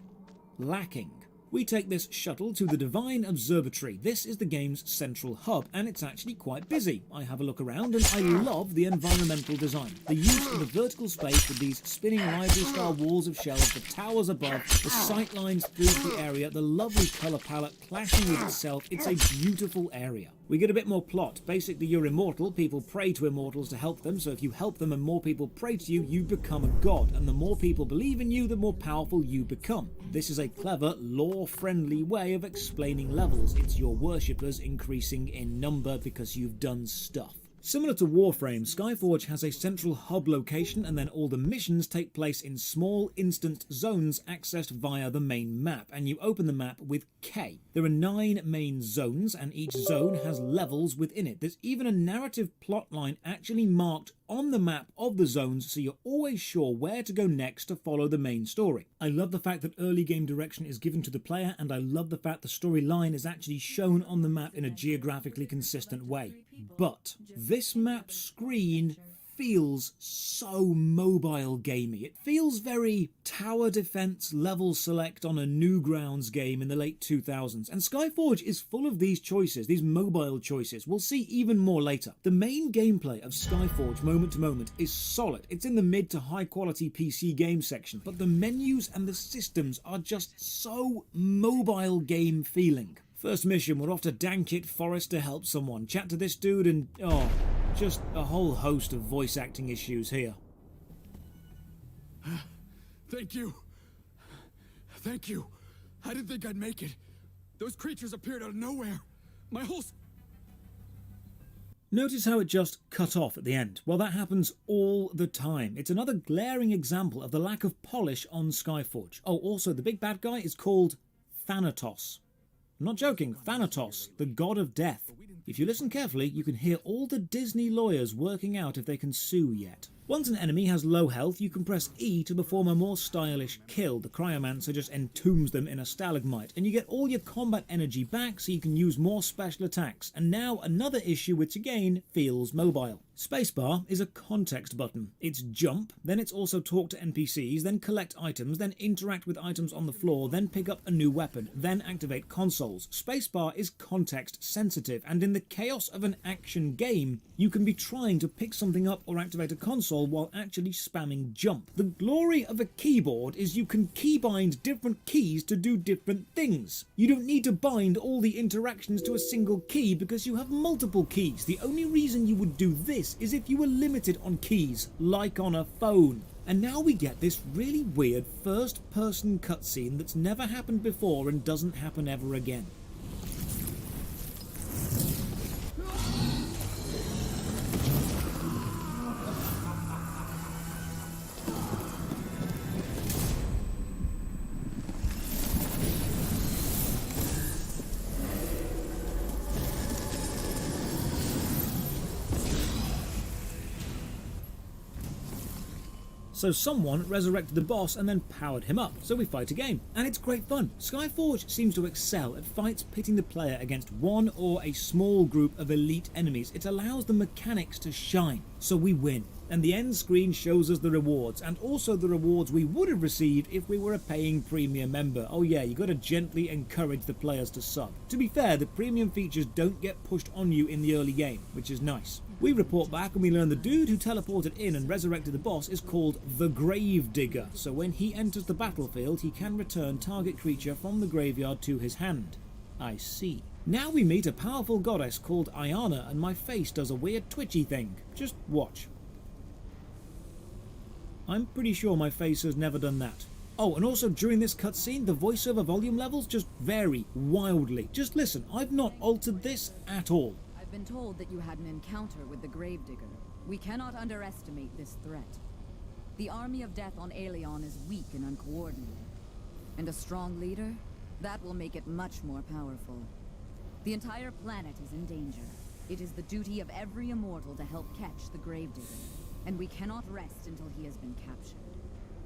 lacking. We take this shuttle to the Divine Observatory. This is the game's central hub, and it's actually quite busy. I have a look around, and I love the environmental design. The use of the vertical space with these spinning library-style walls of shelves, the towers above, the sight lines through the area, the lovely colour palette clashing with itself. It's a beautiful area. We get a bit more plot. Basically, you're immortal. People pray to immortals to help them, so if you help them and more people pray to you, you become a god. And the more people believe in you, the more powerful you become. This is a clever, lore-friendly way of explaining levels. It's your worshippers increasing in number because you've done stuff. Similar to Warframe, Skyforge has a central hub location, and then all the missions take place in small, instanced zones accessed via the main map, and you open the map with K. There are 9 main zones, and each zone has levels within it. There's even a narrative plotline actually marked on the map of the zones, so you're always sure where to go next to follow the main story. I love the fact that early game direction is given to the player, and I love the fact the storyline is actually shown on the map in a geographically consistent way. But this map screen feels so mobile gamey. It feels very tower defense level select on a Newgrounds game in the late 2000s. And Skyforge is full of these choices, these mobile choices. We'll see even more later. The main gameplay of Skyforge moment to moment is solid. It's in the mid to high quality PC game section, but the menus and the systems are just so mobile game feeling. First mission, we're off to Dankit Forest to help someone. Chat to this dude and, just a whole host of voice acting issues here. Thank you. Thank you. I didn't think I'd make it. Those creatures appeared out of nowhere. My whole... Notice how it just cut off at the end. Well, that happens all the time. It's another glaring example of the lack of polish on Skyforge. Oh, also, the big bad guy is called Thanatos. I'm not joking, Thanatos, the god of death. If you listen carefully, you can hear all the Disney lawyers working out if they can sue yet. Once an enemy has low health, you can press E to perform a more stylish kill. The Cryomancer just entombs them in a stalagmite, and you get all your combat energy back so you can use more special attacks. And now another issue which again feels mobile. Spacebar is a context button. It's jump, then it's also talk to NPCs, then collect items, then interact with items on the floor, then pick up a new weapon, then activate consoles. Spacebar is context sensitive, and in the chaos of an action game, you can be trying to pick something up or activate a console while actually spamming jump. The glory of a keyboard is you can keybind different keys to do different things. You don't need to bind all the interactions to a single key because you have multiple keys. The only reason you would do this is if you were limited on keys, like on a phone. And now we get this really weird first-person cutscene that's never happened before and doesn't happen ever again. So someone resurrected the boss and then powered him up, so we fight again. And it's great fun. Skyforge seems to excel at fights pitting the player against one or a small group of elite enemies. It allows the mechanics to shine, so we win. And the end screen shows us the rewards, and also the rewards we would have received if we were a paying premium member. Oh yeah, you gotta gently encourage the players to sub. To be fair, the premium features don't get pushed on you in the early game, which is nice. We report back and we learn the dude who teleported in and resurrected the boss is called the Grave Digger, so when he enters the battlefield he can return target creature from the graveyard to his hand. I see. Now we meet a powerful goddess called Ayana and my face does a weird twitchy thing. Just watch. I'm pretty sure my face has never done that. Oh, and also during this cutscene, the voiceover volume levels just vary wildly. Just listen, I've not altered this at all. I've been told that you had an encounter with the Gravedigger. We cannot underestimate this threat. The army of death on Aelion is weak and uncoordinated. And a strong leader? That will make it much more powerful. The entire planet is in danger. It is the duty of every immortal to help catch the Gravedigger. And we cannot rest until he has been captured.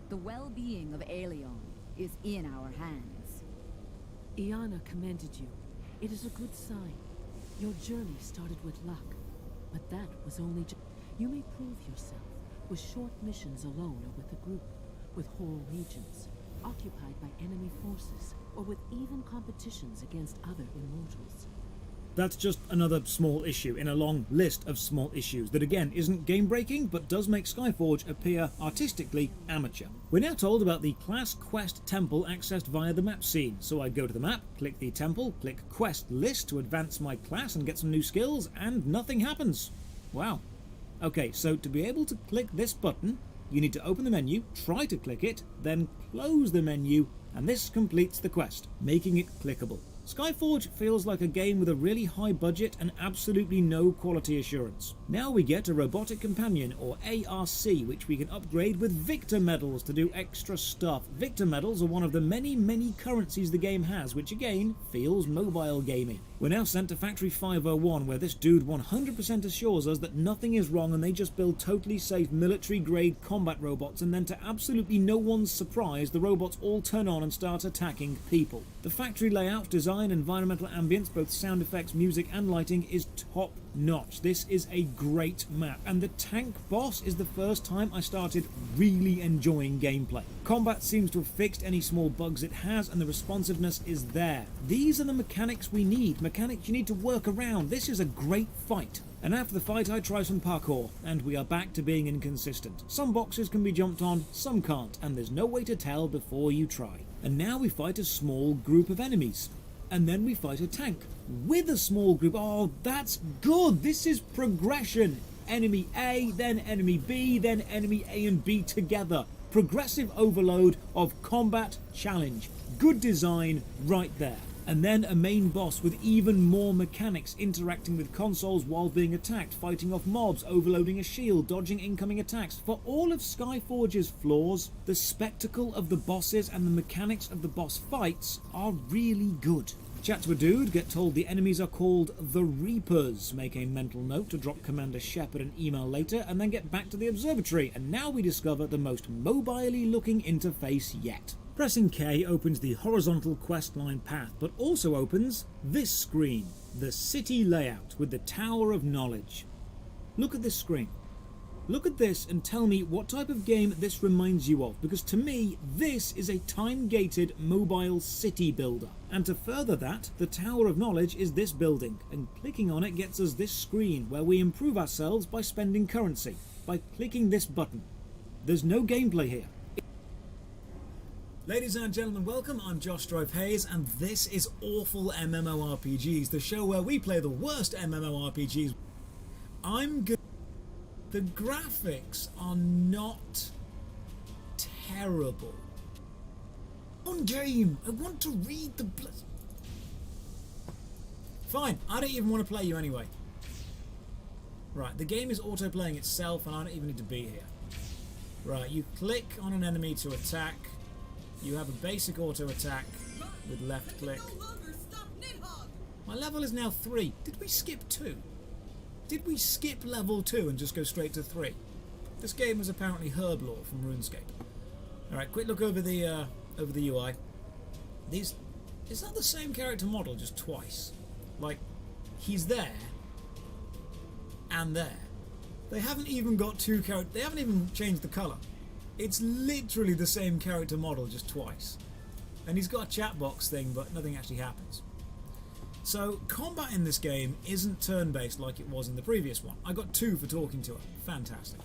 The well-being of Aelion is in our hands. Iana commended you. It is a good sign. Your journey started with luck, but that was only you may prove yourself with short missions alone or with a group, with whole regions, occupied by enemy forces, or with even competitions against other immortals. That's just another small issue in a long list of small issues that again isn't game-breaking but does make Skyforge appear artistically amateur. We're now told about the class quest temple accessed via the map scene, so I go to the map, click the temple, click quest list to advance my class and get some new skills, and nothing happens. Wow. Okay, so to be able to click this button, you need to open the menu, try to click it, then close the menu, and this completes the quest, making it clickable. Skyforge feels like a game with a really high budget and absolutely no quality assurance. Now we get a robotic companion, or ARC, which we can upgrade with Victor medals to do extra stuff. Victor medals are one of the many currencies the game has, which again feels mobile gaming. We're now sent to Factory 501, where this dude 100% assures us that nothing is wrong and they just build totally safe military-grade combat robots, and then to absolutely no one's surprise, the robots all turn on and start attacking people. The factory layout, design, environmental ambience, both sound effects, music and lighting is top notch. This is a great map, and the tank boss is the first time I started really enjoying gameplay. Combat seems to have fixed any small bugs it has, and the responsiveness is there. These are the mechanics we need, mechanics you need to work around. This is a great fight. And after the fight I try some parkour, and we are back to being inconsistent. Some boxes can be jumped on, some can't, and there's no way to tell before you try. And now we fight a small group of enemies. And then we fight a tank with a small group. Oh, that's good. This is progression. Enemy A, then enemy B, then enemy A and B together. Progressive overload of combat challenge. Good design right there. And then a main boss with even more mechanics, interacting with consoles while being attacked, fighting off mobs, overloading a shield, dodging incoming attacks. For all of Skyforge's flaws, the spectacle of the bosses and the mechanics of the boss fights are really good. Chat to a dude, get told the enemies are called the Reapers, make a mental note to drop Commander Shepard an email later, and then get back to the observatory, and now we discover the most mobile-y looking interface yet. Pressing K opens the horizontal questline path, but also opens this screen, the city layout with the Tower of Knowledge. Look at this screen. Look at this and tell me what type of game this reminds you of, because to me, this is a time-gated mobile city builder. And to further that, the Tower of Knowledge is this building, and clicking on it gets us this screen where we improve ourselves by spending currency, by clicking this button. There's no gameplay here. Ladies and gentlemen, welcome. I'm Josh Drive Hayes, and this is Awful MMORPGs, the show where we play the worst MMORPGs. I'm good. The graphics are not terrible. On game, I want to read the. Fine, I don't even want to play you anyway. Right, the game is auto-playing itself, and I don't even need to be here. Right, you click on an enemy to attack. You have a basic auto attack with left click. My level is now 3. Did we skip 2? Did we skip level 2 and just go straight to 3? This game was apparently Herblore from RuneScape. Alright, quick look over the UI. Is that the same character model, just twice? Like, he's there and there. They haven't even got two characters. They haven't even changed the colour. It's literally the same character model, just twice. And he's got a chat box thing, but nothing actually happens. So, combat in this game isn't turn-based like it was in the previous one. I got 2 for talking to her. Fantastic.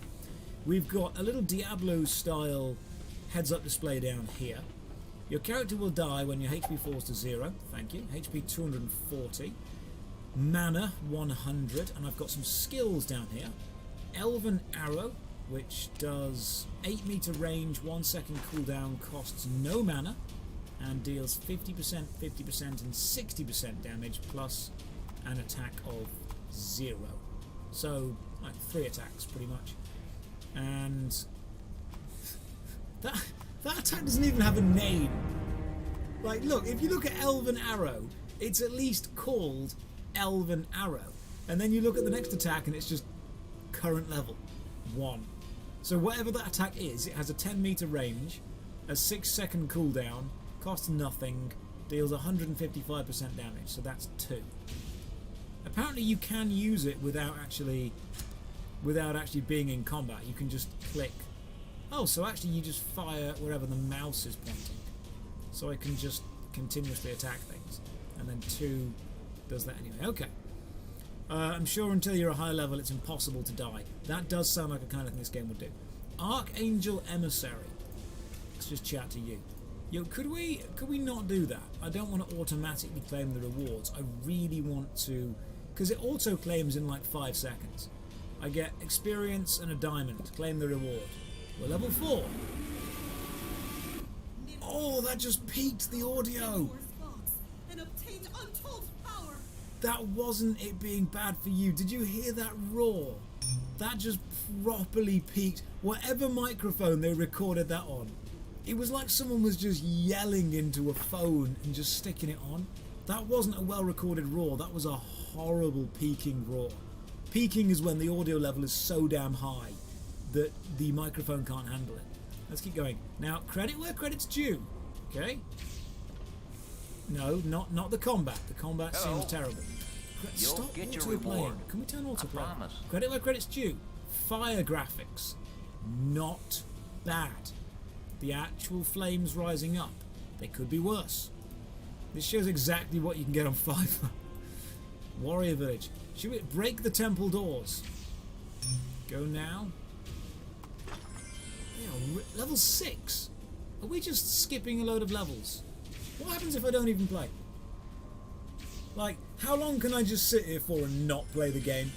We've got a little Diablo-style heads-up display down here. Your character will die when your HP falls to 0. Thank you. HP 240. Mana 100. And I've got some skills down here. Elven Arrow, which does 8 meter range, 1 second cooldown, costs no mana, and deals 50%, 50%, and 60% damage, plus an attack of 0. So, like 3 attacks, pretty much. And that attack doesn't even have a name. Like, look, if you look at Elven Arrow, it's at least called Elven Arrow. And then you look at the next attack, and it's just current level 1. So whatever that attack is, it has a 10 meter range, a 6 second cooldown, costs nothing, Deals 155% damage, so that's 2. Apparently you can use it without actually being in combat. You can just click. Oh, so actually you just fire wherever the mouse is pointing. So I can just continuously attack things. And then 2 does that anyway. Okay. I'm sure until you're a high level it's impossible to die. That does sound like a kind of thing this game would do. Archangel Emissary. Let's just chat to you. Yo, could we not do that? I don't want to automatically claim the rewards. I really want to, because it auto claims in like 5 seconds. I get experience and a diamond. Claim the reward. We're level 4. Oh, that just peaked the audio. That wasn't it being bad for you. Did you hear that roar? That just properly peaked whatever microphone they recorded that on. It was like someone was just yelling into a phone and just sticking it on. That wasn't a well-recorded roar. That was a horrible peaking roar. Peaking is when the audio level is so damn high that the microphone can't handle it. Let's keep going. Now, credit where credit's due. Okay? No, not the combat. The combat seems terrible. Stop auto-playing. Can we turn auto-play? Credit where credit's due. Fire graphics. Not bad. The actual flames rising up. They could be worse. This shows exactly what you can get on Fiverr. Warrior Village. Should we break the temple doors? Go now. Yeah, level 6. Are we just skipping a load of levels? What happens if I don't even play? Like, how long can I just sit here for and not play the game?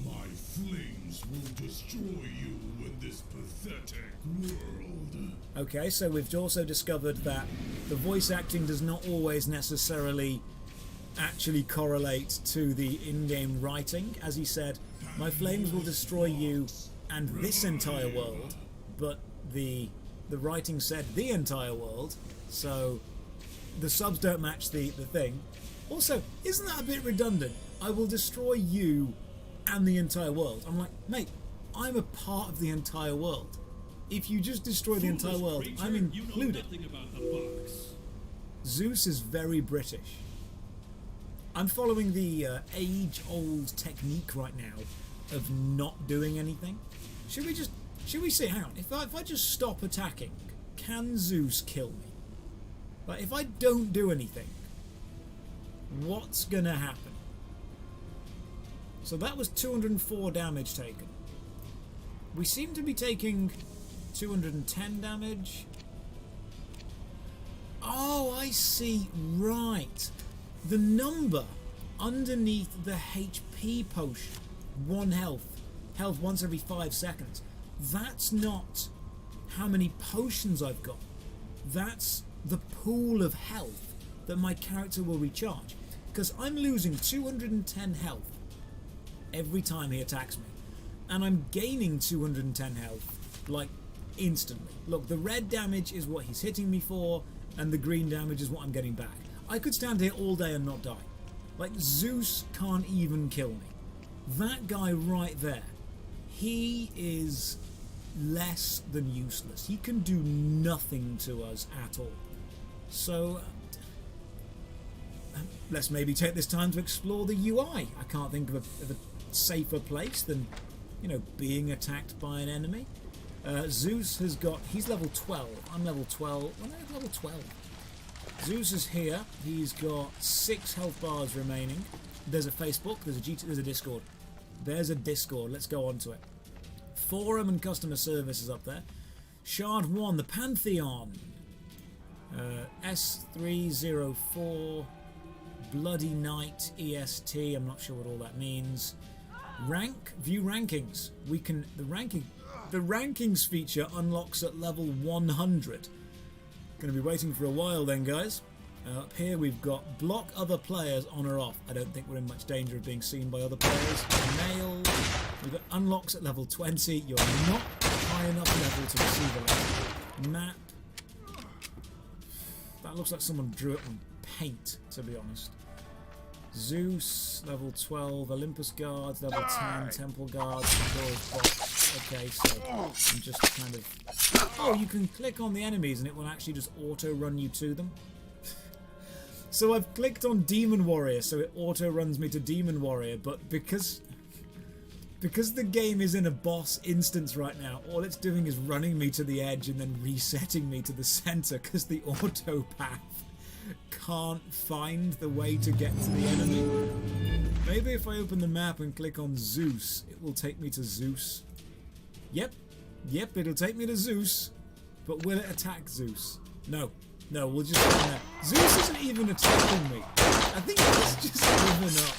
My flames will destroy you in this pathetic world. Okay, so we've also discovered that the voice acting does not always necessarily actually correlate to the in-game writing. As he said, my flames will destroy you and this entire world, but the writing said the entire world, so the subs don't match the thing. Also, isn't that a bit redundant? I will destroy you and the entire world. I'm like, mate, I'm a part of the entire world. If you just destroy the entire world, I'm included. Zeus is very British. I'm following the age-old technique right now of not doing anything. Should we see? Hang on. If I just stop attacking, can Zeus kill me? Like, if I don't do anything, what's gonna happen? So that was 204 damage taken. We seem to be taking 210 damage. Oh, I see. Right. The number underneath the HP potion, 1 health once every 5 seconds. That's not how many potions I've got. That's the pool of health that my character will recharge. Because I'm losing 210 health every time he attacks me. And I'm gaining 210 health, like, instantly. Look, the red damage is what he's hitting me for, and the green damage is what I'm getting back. I could stand here all day and not die. Like, Zeus can't even kill me. That guy right there, he is less than useless. He can do nothing to us at all. So, let's maybe take this time to explore the UI. I can't think of a safer place than, you know, being attacked by an enemy. Zeus has got, he's level 12. I'm level 12. When am I level 12? Zeus is here. He's got 6 health bars remaining. There's a Facebook. There's a Discord. There's a Discord. Let's go on to it. Forum and customer service is up there. Shard 1, the Pantheon. S304. Bloody Knight EST. I'm not sure what all that means. Rank. View rankings. We can... The rankings feature unlocks at level 100. Going to be waiting for a while then, guys. Up here we've got block other players on or off. I don't think we're in much danger of being seen by other players. Mail. We've got unlocks at level 20. You're not high enough level to receive a level. Map. That looks like someone drew it on paint, to be honest. Zeus, level 12. Olympus Guards, level 10. Temple Guards, Pandora's Box. Okay, so I'm just kind of... Oh, you can click on the enemies and it will actually just auto-run you to them. So I've clicked on Demon Warrior, so it auto runs me to Demon Warrior, but because the game is in a boss instance right now, all it's doing is running me to the edge and then resetting me to the center because the auto path can't find the way to get to the enemy. Maybe if I open the map and click on Zeus, it will take me to Zeus. Yep, it'll take me to Zeus, but will it attack Zeus? No, we'll just go there. Zeus isn't even attacking me. I think it's just given up.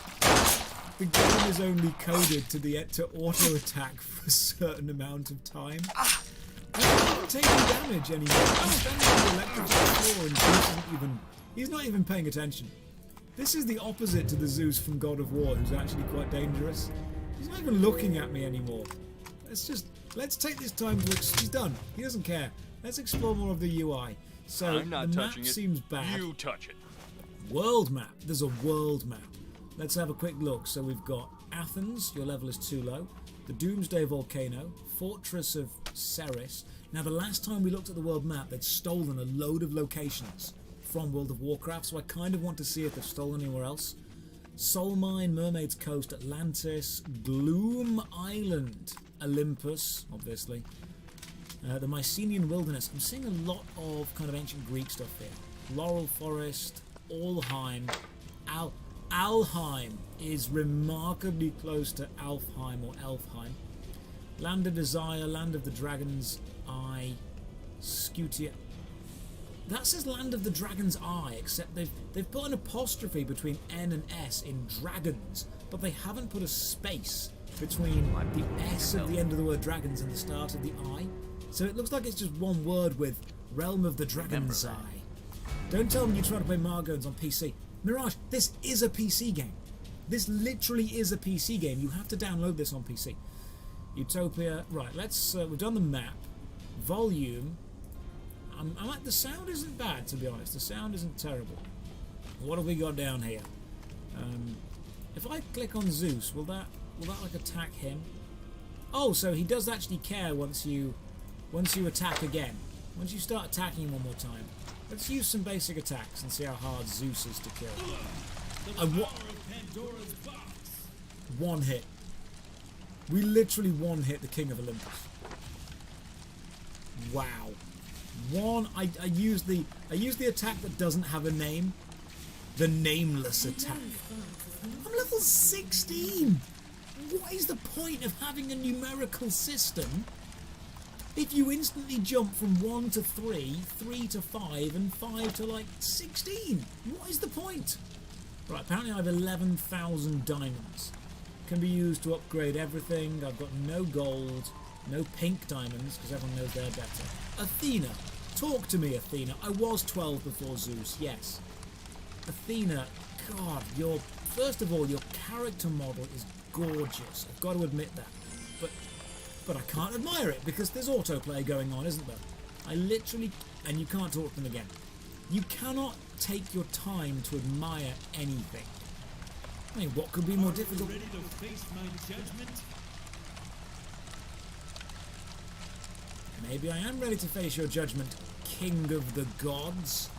The game is only coded to auto attack for a certain amount of time. I'm not taking damage anymore. I'm standing on the electrical floor and Zeus he's not even paying attention. This is the opposite to the Zeus from God of War, who's actually quite dangerous. He's not even looking at me anymore. Let's take this time to... He's done. He doesn't care. Let's explore more of the UI. So, I'm not the map touching it. seems bad. You touch it. World map. There's a world map. Let's have a quick look. So we've got Athens, your level is too low. The Doomsday Volcano. Fortress of Ceres. Now, the last time we looked at the world map, they'd stolen a load of locations from World of Warcraft, so I kind of want to see if they've stolen anywhere else. Soul Mine, Mermaid's Coast, Atlantis, Gloom Island, Olympus, obviously. The Mycenaean Wilderness. I'm seeing a lot of kind of ancient Greek stuff here. Laurel Forest, Alheim. Alheim is remarkably close to Alfheim or Elfheim. Land of Desire, Land of the Dragon's Eye, Scutia. That says Land of the Dragon's Eye, except they've put an apostrophe between N and S in dragons, but they haven't put a space between the S at the end of the word dragons and the start of the I. So it looks like it's just one word with Realm of the Dragon's Eye. Don't tell me you're trying to play Margones on PC. Mirage, this is a PC game. This literally is a PC game. You have to download this on PC. Utopia. Right, we've done the map. Volume. The sound isn't bad, to be honest. The sound isn't terrible. What have we got down here? If I click on Zeus, will that like attack him? Oh, so he does actually care once you attack again. Once you start attacking him one more time. Let's use some basic attacks and see how hard Zeus is to kill. One hit. We literally one hit the King of Olympus. Wow. I use the attack that doesn't have a name. The nameless attack. I'm level 16. What is the point of having a numerical system if you instantly jump from 1 to 3, 3 to 5, and 5 to like 16? What is the point? Right, apparently I have 11,000 diamonds. Can be used to upgrade everything. I've got no gold, no pink diamonds, because everyone knows they're better. Athena. Talk to me, Athena. I was 12 before Zeus, yes. Athena, God, first of all, your character model is gorgeous. I've got to admit that. But I can't admire it because there's autoplay going on, isn't there? And you can't talk to them again. You cannot take your time to admire anything. I mean, what could be more difficult? Ready to face my judgment? Maybe I am ready to face your judgment, King of the Gods.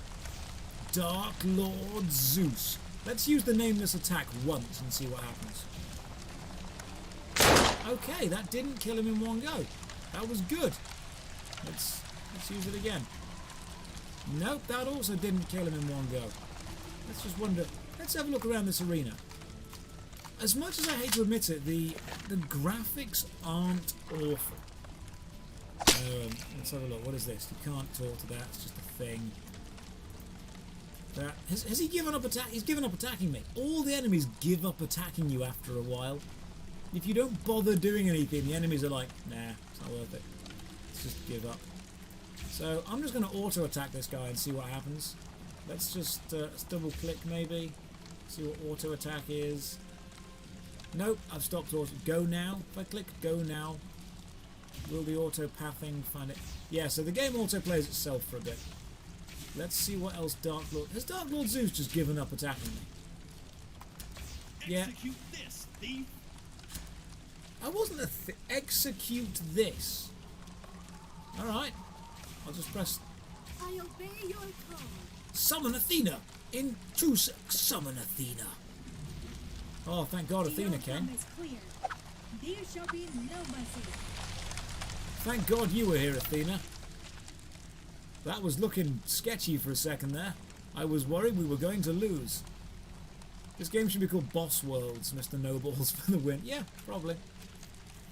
Dark Lord Zeus. Let's use the nameless attack once and see what happens. Okay, that didn't kill him in one go. That was good. Let's use it again. Nope, that also didn't kill him in one go. Let's just wonder. Let's have a look around this arena. As much as I hate to admit it, the graphics aren't awful. Let's have a look. What is this? You can't talk to that. It's just a thing. Has he given up attack? He's given up attacking me. All the enemies give up attacking you after a while. If you don't bother doing anything, the enemies are like, nah, it's not worth it. Let's just give up. So I'm just going to auto attack this guy and see what happens. Let's just let's double click maybe. See what auto attack is. Nope, I've stopped auto. Go now. If I click go now, will the auto pathing find it? Yeah, so the game auto plays itself for a bit. Let's see what else Dark Lord... Has Dark Lord Zeus just given up attacking me? Yeah. Execute this, thief. I wasn't execute this. Alright. I'll just press... I obey your call. Summon Athena! In 2 seconds, summon Athena! Oh, thank God Athena came. There shall be no mercy. Thank God you were here, Athena. That was looking sketchy for a second there. I was worried we were going to lose. This game should be called Boss Worlds, Mr. No-Balls for the win. Yeah, probably.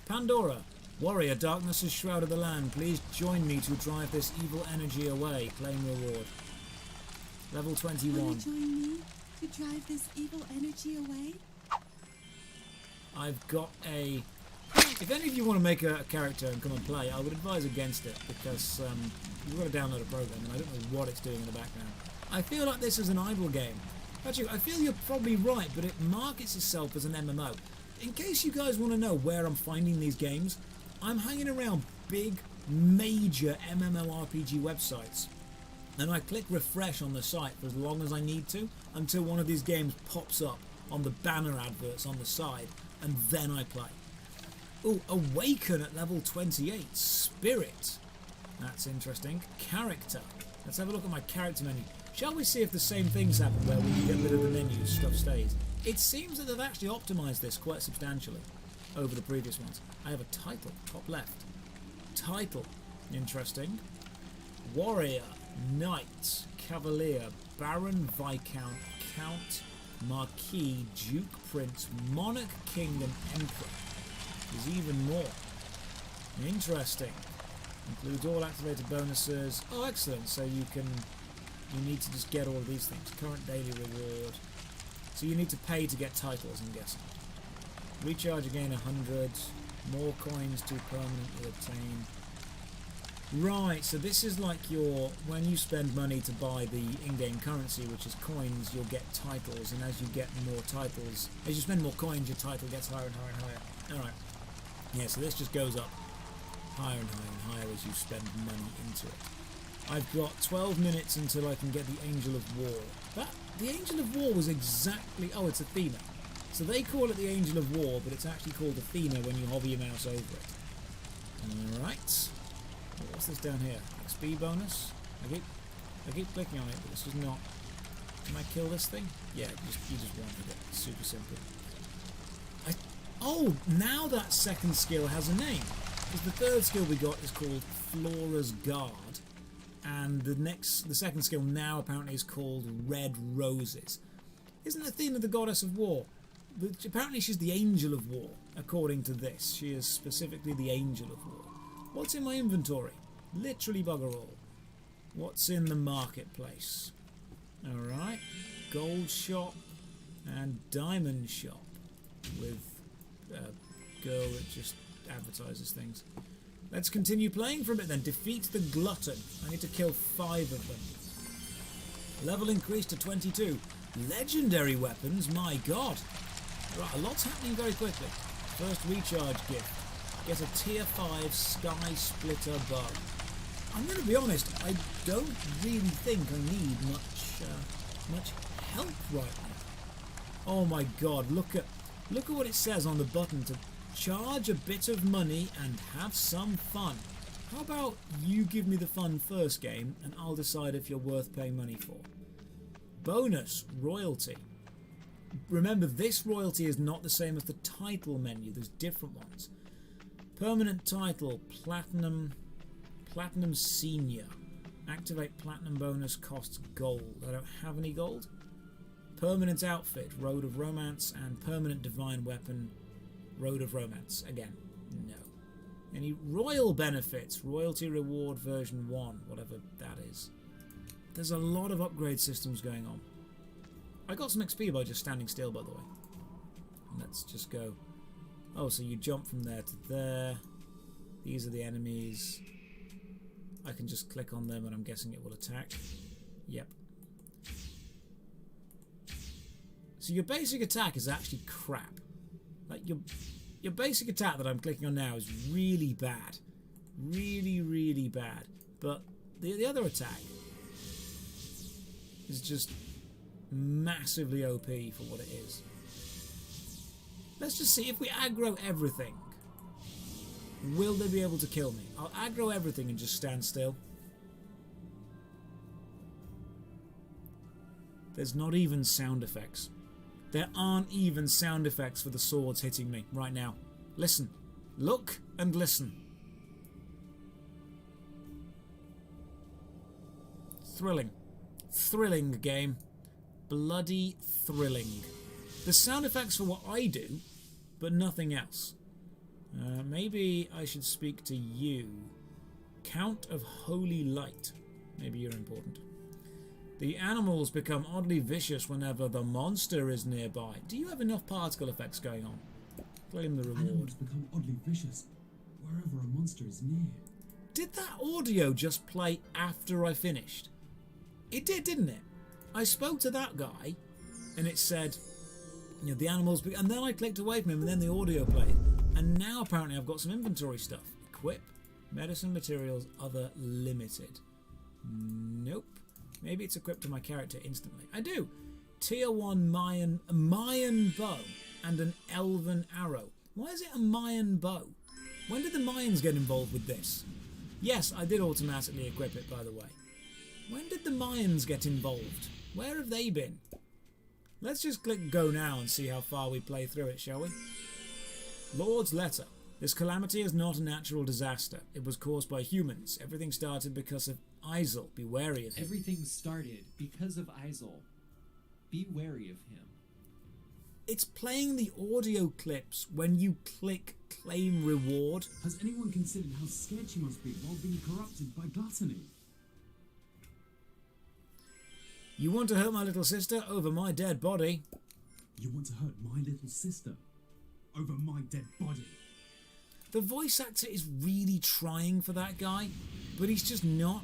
Pandora. Warrior, darkness has shrouded the land. Please join me to drive this evil energy away. Claim reward. Level 21. Will you join me to drive this evil energy away? I've got a... If any of you want to make a character and come and play, I would advise against it, because you've got to download a program, and I don't know what it's doing in the background. I feel like this is an idle game. Actually, I feel you're probably right, but it markets itself as an MMO. In case you guys want to know where I'm finding these games, I'm hanging around big, major MMORPG websites. And I click refresh on the site for as long as I need to, until one of these games pops up on the banner adverts on the side, and then I play. Oh, Awaken at level 28. Spirit. That's interesting. Character. Let's have a look at my character menu. Shall we see if the same things happen where when you get rid of the menus, stuff stays? It seems that they've actually optimised this quite substantially over the previous ones. I have a title, top left. Title. Interesting. Warrior. Knight. Cavalier. Baron. Viscount. Count. Marquis. Duke. Prince. Monarch. King and Emperor. There's even more. Interesting. Includes all activated bonuses. Oh, excellent. So you need to just get all of these things. Current daily reward. So you need to pay to get titles, I'm guessing. Recharge again 100. More coins to permanently obtain. Right, so this is like when you spend money to buy the in-game currency, which is coins, you'll get titles, and as you get more titles, as you spend more coins, your title gets higher and higher and higher. Alright. Yeah, so this just goes up higher and higher and higher as you spend money into it. I've got 12 minutes until I can get the Angel of War. The Angel of War was exactly... Oh, it's Athena. So they call it the Angel of War, but it's actually called Athena when you hover your mouse over it. Alright. What's this down here? XP bonus? I keep clicking on it, but this is not... Can I kill this thing? Yeah, you just wanted it. Super simple. Oh, now that second skill has a name. Because the third skill we got is called Flora's Guard. And the second skill now apparently is called Red Roses. Isn't Athena the goddess of war? Apparently she's the angel of war, according to this. She is specifically the angel of war. What's in my inventory? Literally bugger all. What's in the marketplace? Alright. Gold shop and diamond shop with a girl that just advertises things. Let's continue playing for a bit then. Defeat the glutton. I need to kill 5 of them. Level increased to 22. Legendary weapons, my god. Right, a lot's happening very quickly. First recharge gift. Get a tier 5 sky splitter bow. I'm going to be honest, I don't really think I need much help right now. Oh my god, look at what it says on the button to charge a bit of money and have some fun. How about you give me the fun first, game, and I'll decide if you're worth paying money for. Bonus, royalty. Remember, this royalty is not the same as the title menu. There's different ones. Permanent title, Platinum Senior. Activate Platinum bonus, costs gold. I don't have any gold. Permanent outfit, Road of Romance, and permanent divine weapon, Road of Romance. Again, no. Any royal benefits, royalty reward version 1, whatever that is. There's a lot of upgrade systems going on. I got some XP by just standing still, by the way. Let's just go. Oh, so you jump from there to there. These are the enemies. I can just click on them and I'm guessing it will attack. Yep. So your basic attack is actually crap. Like your basic attack that I'm clicking on now is really bad. Really, really bad. But the other attack is just massively OP for what it is. Let's just see if we aggro everything. Will they be able to kill me? I'll aggro everything and just stand still. There's not even sound effects. There aren't even sound effects for the swords hitting me right now. Listen. Look and listen. Thrilling. Thrilling game. Bloody thrilling. The sound effects for what I do, but nothing else. Maybe I should speak to you. Count of Holy Light. Maybe you're important. The animals become oddly vicious whenever the monster is nearby. Do you have enough particle effects going on? Claim the reward. Animals become oddly vicious wherever a monster is near. Did that audio just play after I finished? It did, didn't it? I spoke to that guy, and it said, you know, the animals... And then I clicked away from him, and then the audio played. And now apparently I've got some inventory stuff. Equip, medicine, materials, other, limited. Nope. Maybe it's equipped to my character instantly. I do. Tier 1 Mayan bow and an elven arrow. Why is it a Mayan bow? When did the Mayans get involved with this? Yes, I did automatically equip it, by the way. When did the Mayans get involved? Where have they been? Let's just click go now and see how far we play through it, shall we? Lord's Letter. This calamity is not a natural disaster. It was caused by humans. Everything started because of Isel. Be wary of him. Everything started because of Isel. Be wary of him. It's playing the audio clips when you click claim reward. Has anyone considered how scared she must be while being corrupted by gluttony? You want to hurt my little sister over my dead body? You want to hurt my little sister over my dead body? The voice actor is really trying for that guy, but he's just not.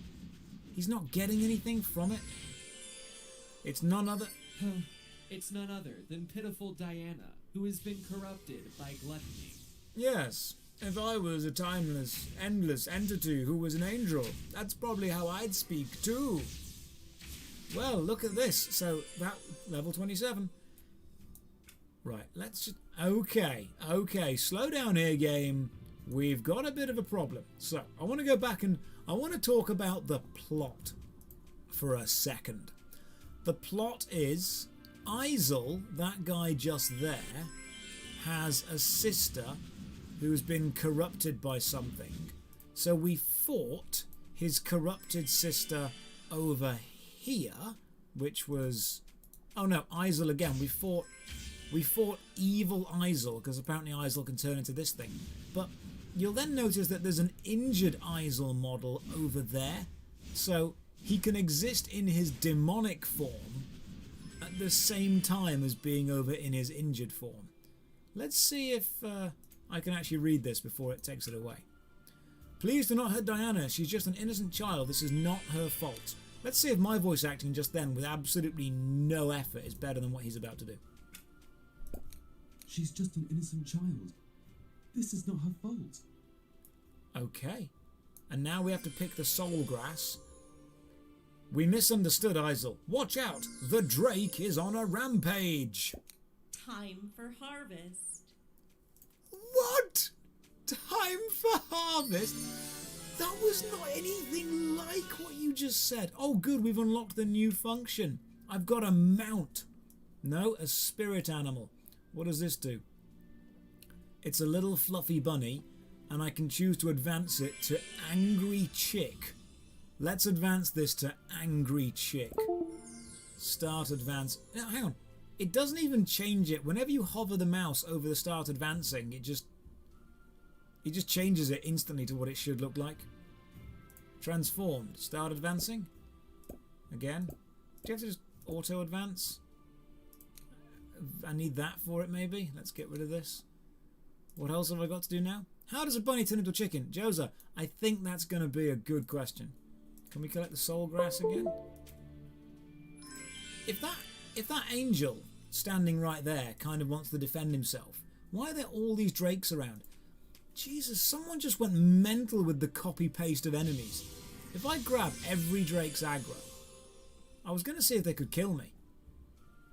He's not getting anything from it. It's none other... It's none other than pitiful Diana, who has been corrupted by gluttony. Yes, if I was a timeless, endless entity who was an angel, that's probably how I'd speak too. Well, look at this. So, that level 27. Right, let's just... Okay, slow down here, game. We've got a bit of a problem. So, I want to go back and I want to talk about the plot for a second. The plot is Isel, that guy just there, has a sister who's been corrupted by something. So we fought his corrupted sister over here, which was... Oh no, Isel again. We fought evil Isel, because apparently Isel can turn into this thing. But you'll then notice that there's an injured Isel model over there. So he can exist in his demonic form at the same time as being over in his injured form. Let's see if I can actually read this before it takes it away. Please do not hurt Diana. She's just an innocent child. This is not her fault. Let's see if my voice acting just then with absolutely no effort is better than what he's about to do. She's just an innocent child. This is not her fault. Okay. And now we have to pick the soul grass. We misunderstood Isel. Watch out! The Drake is on a rampage! Time for harvest. What? Time for harvest? That was not anything like what you just said. Oh good, we've unlocked the new function. I've got a mount. No, a spirit animal. What does this do? It's a little fluffy bunny, and I can choose to advance it to Angry Chick. Let's advance this to Angry Chick. Start advance. Now, hang on. It doesn't even change it. Whenever you hover the mouse over the start advancing, it just changes it instantly to what it should look like. Transformed. Start advancing. Again. Do you have to just auto advance? I need that for it, maybe. Let's get rid of this. What else have I got to do now? How does a bunny turn into a chicken? Joza, I think that's going to be a good question. Can we collect the soul grass again? If that angel standing right there kind of wants to defend himself, why are there all these drakes around? Jesus, someone just went mental with the copy-paste of enemies. If I grab every drake's aggro, I was going to see if they could kill me.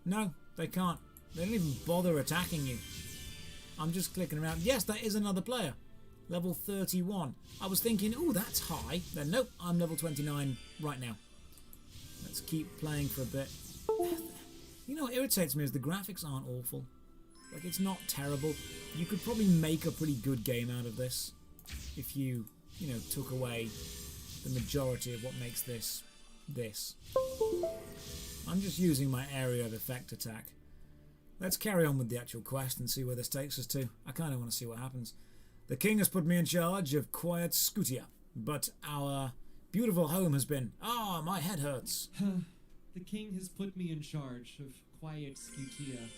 No, they can't. They don't even bother attacking you. I'm just clicking around. Yes, that is another player. Level 31. I was thinking, oh, that's high. Then, nope, I'm level 29 right now. Let's keep playing for a bit. You know what irritates me is the graphics aren't awful. Like, it's not terrible. You could probably make a pretty good game out of this if you know, took away the majority of what makes this. I'm just using my area of effect attack. Let's carry on with the actual quest and see where this takes us to. I kind of want to see what happens. The king has put me in charge of Quiet Scutia, but our beautiful home has been... Ah, my head hurts. The king has put me in charge of Quiet Scutia.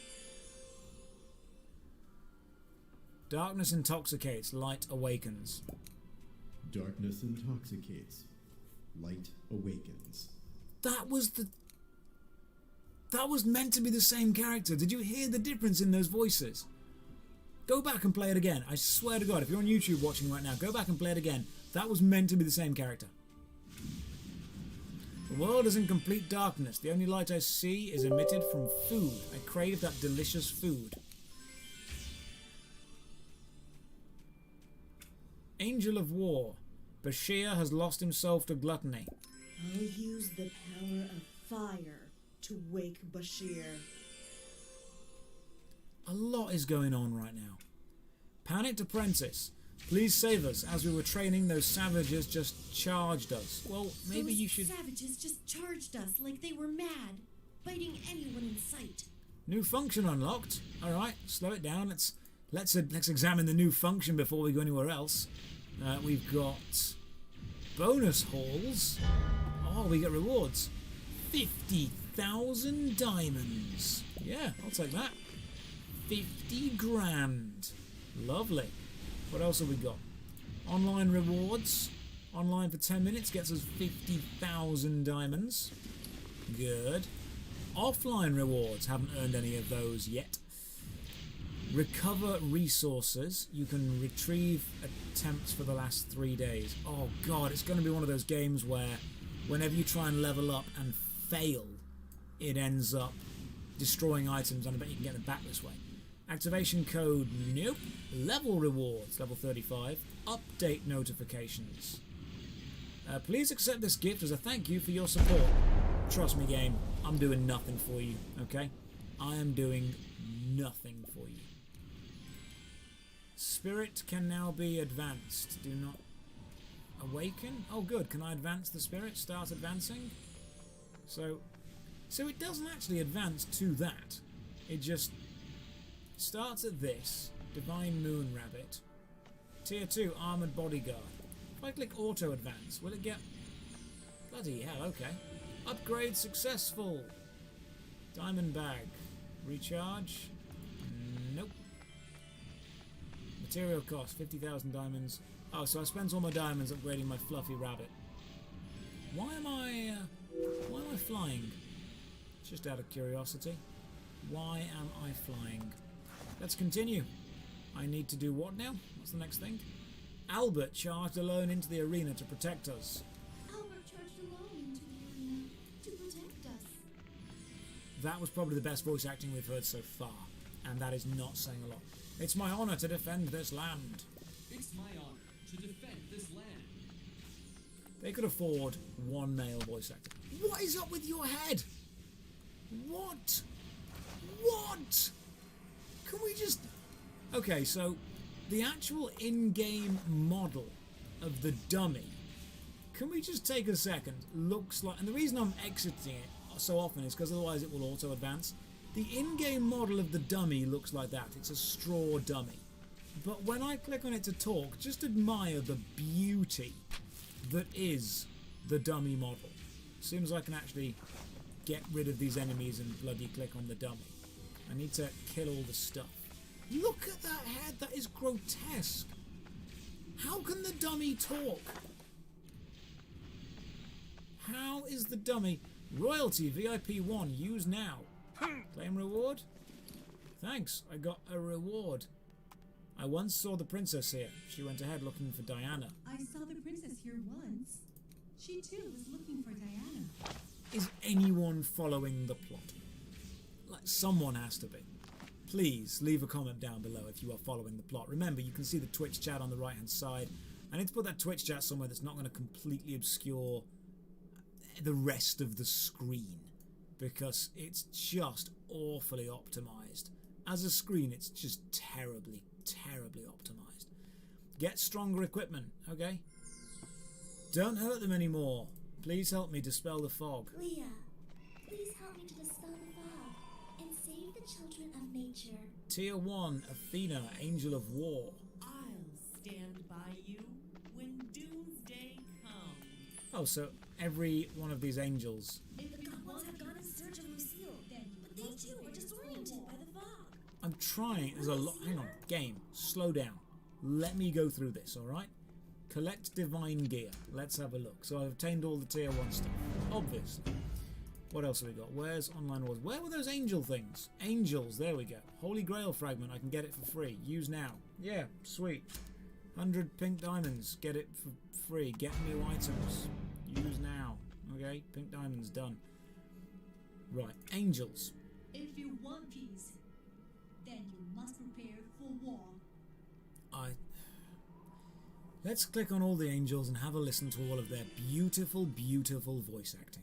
Darkness intoxicates, light awakens. Darkness intoxicates, light awakens. That was meant to be the same character. Did you hear the difference in those voices? Go back and play it again. I swear to God, if you're on YouTube watching right now, go back and play it again. That was meant to be the same character. The world is in complete darkness. The only light I see is emitted from food. I crave that delicious food. Angel of War. Bashir has lost himself to gluttony. I'll use the power of fire to wake Bashir. A lot is going on right now. Panicked Apprentice. Please save us. As we were training, those savages just charged us. Well, maybe you should... Savages just charged us like they were mad, biting anyone in sight. New function unlocked. Alright, slow it down. Let's examine the new function before we go anywhere else. We've got bonus hauls. Oh, we get rewards. 50,000 diamonds. Yeah, I'll take that. 50 grand. Lovely. What else have we got? Online rewards. Online for 10 minutes gets us 50,000 diamonds. Good. Offline rewards. Haven't earned any of those yet. Recover resources. You can retrieve attempts for the last 3 days. Oh god, it's going to be one of those games where whenever you try and level up and fail, it ends up destroying items, and I bet you can get them back this way. Activation code, nope. Level rewards, level 35. Update notifications. Please accept this gift as a thank you for your support. Trust me, game, I'm doing nothing for you, okay? I am doing nothing for you. Spirit can now be advanced. Do not awaken. Oh good, can I advance the spirit? Start advancing. So it doesn't actually advance to that. It just starts at this. Divine Moon Rabbit. Tier 2 Armoured Bodyguard. If I click auto advance, will it get... Bloody hell, okay. Upgrade successful. Diamond bag. Recharge. Nope. Material cost, 50,000 diamonds. Oh, so I spent all my diamonds upgrading my fluffy rabbit. Why am I flying? Just out of curiosity. Why am I flying? Let's continue. I need to do what now? What's the next thing? Albert charged alone into the arena to protect us. Albert charged alone into the arena to protect us. That was probably the best voice acting we've heard so far, and that is not saying a lot. It's my honour to defend this land. It's my honor to defend this land. They could afford one male voice actor. What is up with your head? What? What? Can we just... Okay, so the actual in-game model of the dummy, can we just take a second? Looks like... And the reason I'm exiting it so often is because otherwise it will auto-advance. The in-game model of the dummy looks like that. It's a straw dummy. But when I click on it to talk, just admire the beauty that is the dummy model. As soon as I can actually get rid of these enemies and bloody click on the dummy. I need to kill all the stuff. Look at that head, that is grotesque. How can the dummy talk? How is the dummy... Royalty VIP 1, use now. Claim reward? Thanks, I got a reward. I once saw the princess here. She went ahead looking for Diana. I saw the princess here once. She too was looking for Diana. Is anyone following the plot? Like, someone has to be. Please leave a comment down below if you are following the plot. Remember, you can see the Twitch chat on the right hand side. I need to put that Twitch chat somewhere that's not going to completely obscure the rest of the screen. because it's just awfully optimized. As a screen, it's just terribly, terribly optimized. Get stronger equipment, okay? Don't hurt them anymore. Please help me dispel the fog. Leah, please help me to dispel the fog and save the children of nature. Tier 1, Athena, Angel of War. I'll stand by you when doomsday comes. Oh, so every one of these angels. If the goblins have gone in search of Lucille, but they too were disoriented by the fog. I'm trying. There's a lot. Hang on. Game. Slow down. Let me go through this, alright? Collect divine gear. Let's have a look. So I've obtained all the tier 1 stuff. Obviously. What else have we got? Where's online wars? Where were those angel things? Angels. There we go. Holy Grail fragment. I can get it for free. Use now. Yeah. Sweet. 100 pink diamonds. Get it for free. Get new items. Use now. Okay. Pink diamonds. Done. Right. Angels. If you want peace, then you must prepare for war. Let's click on all the angels and have a listen to all of their beautiful, beautiful voice acting.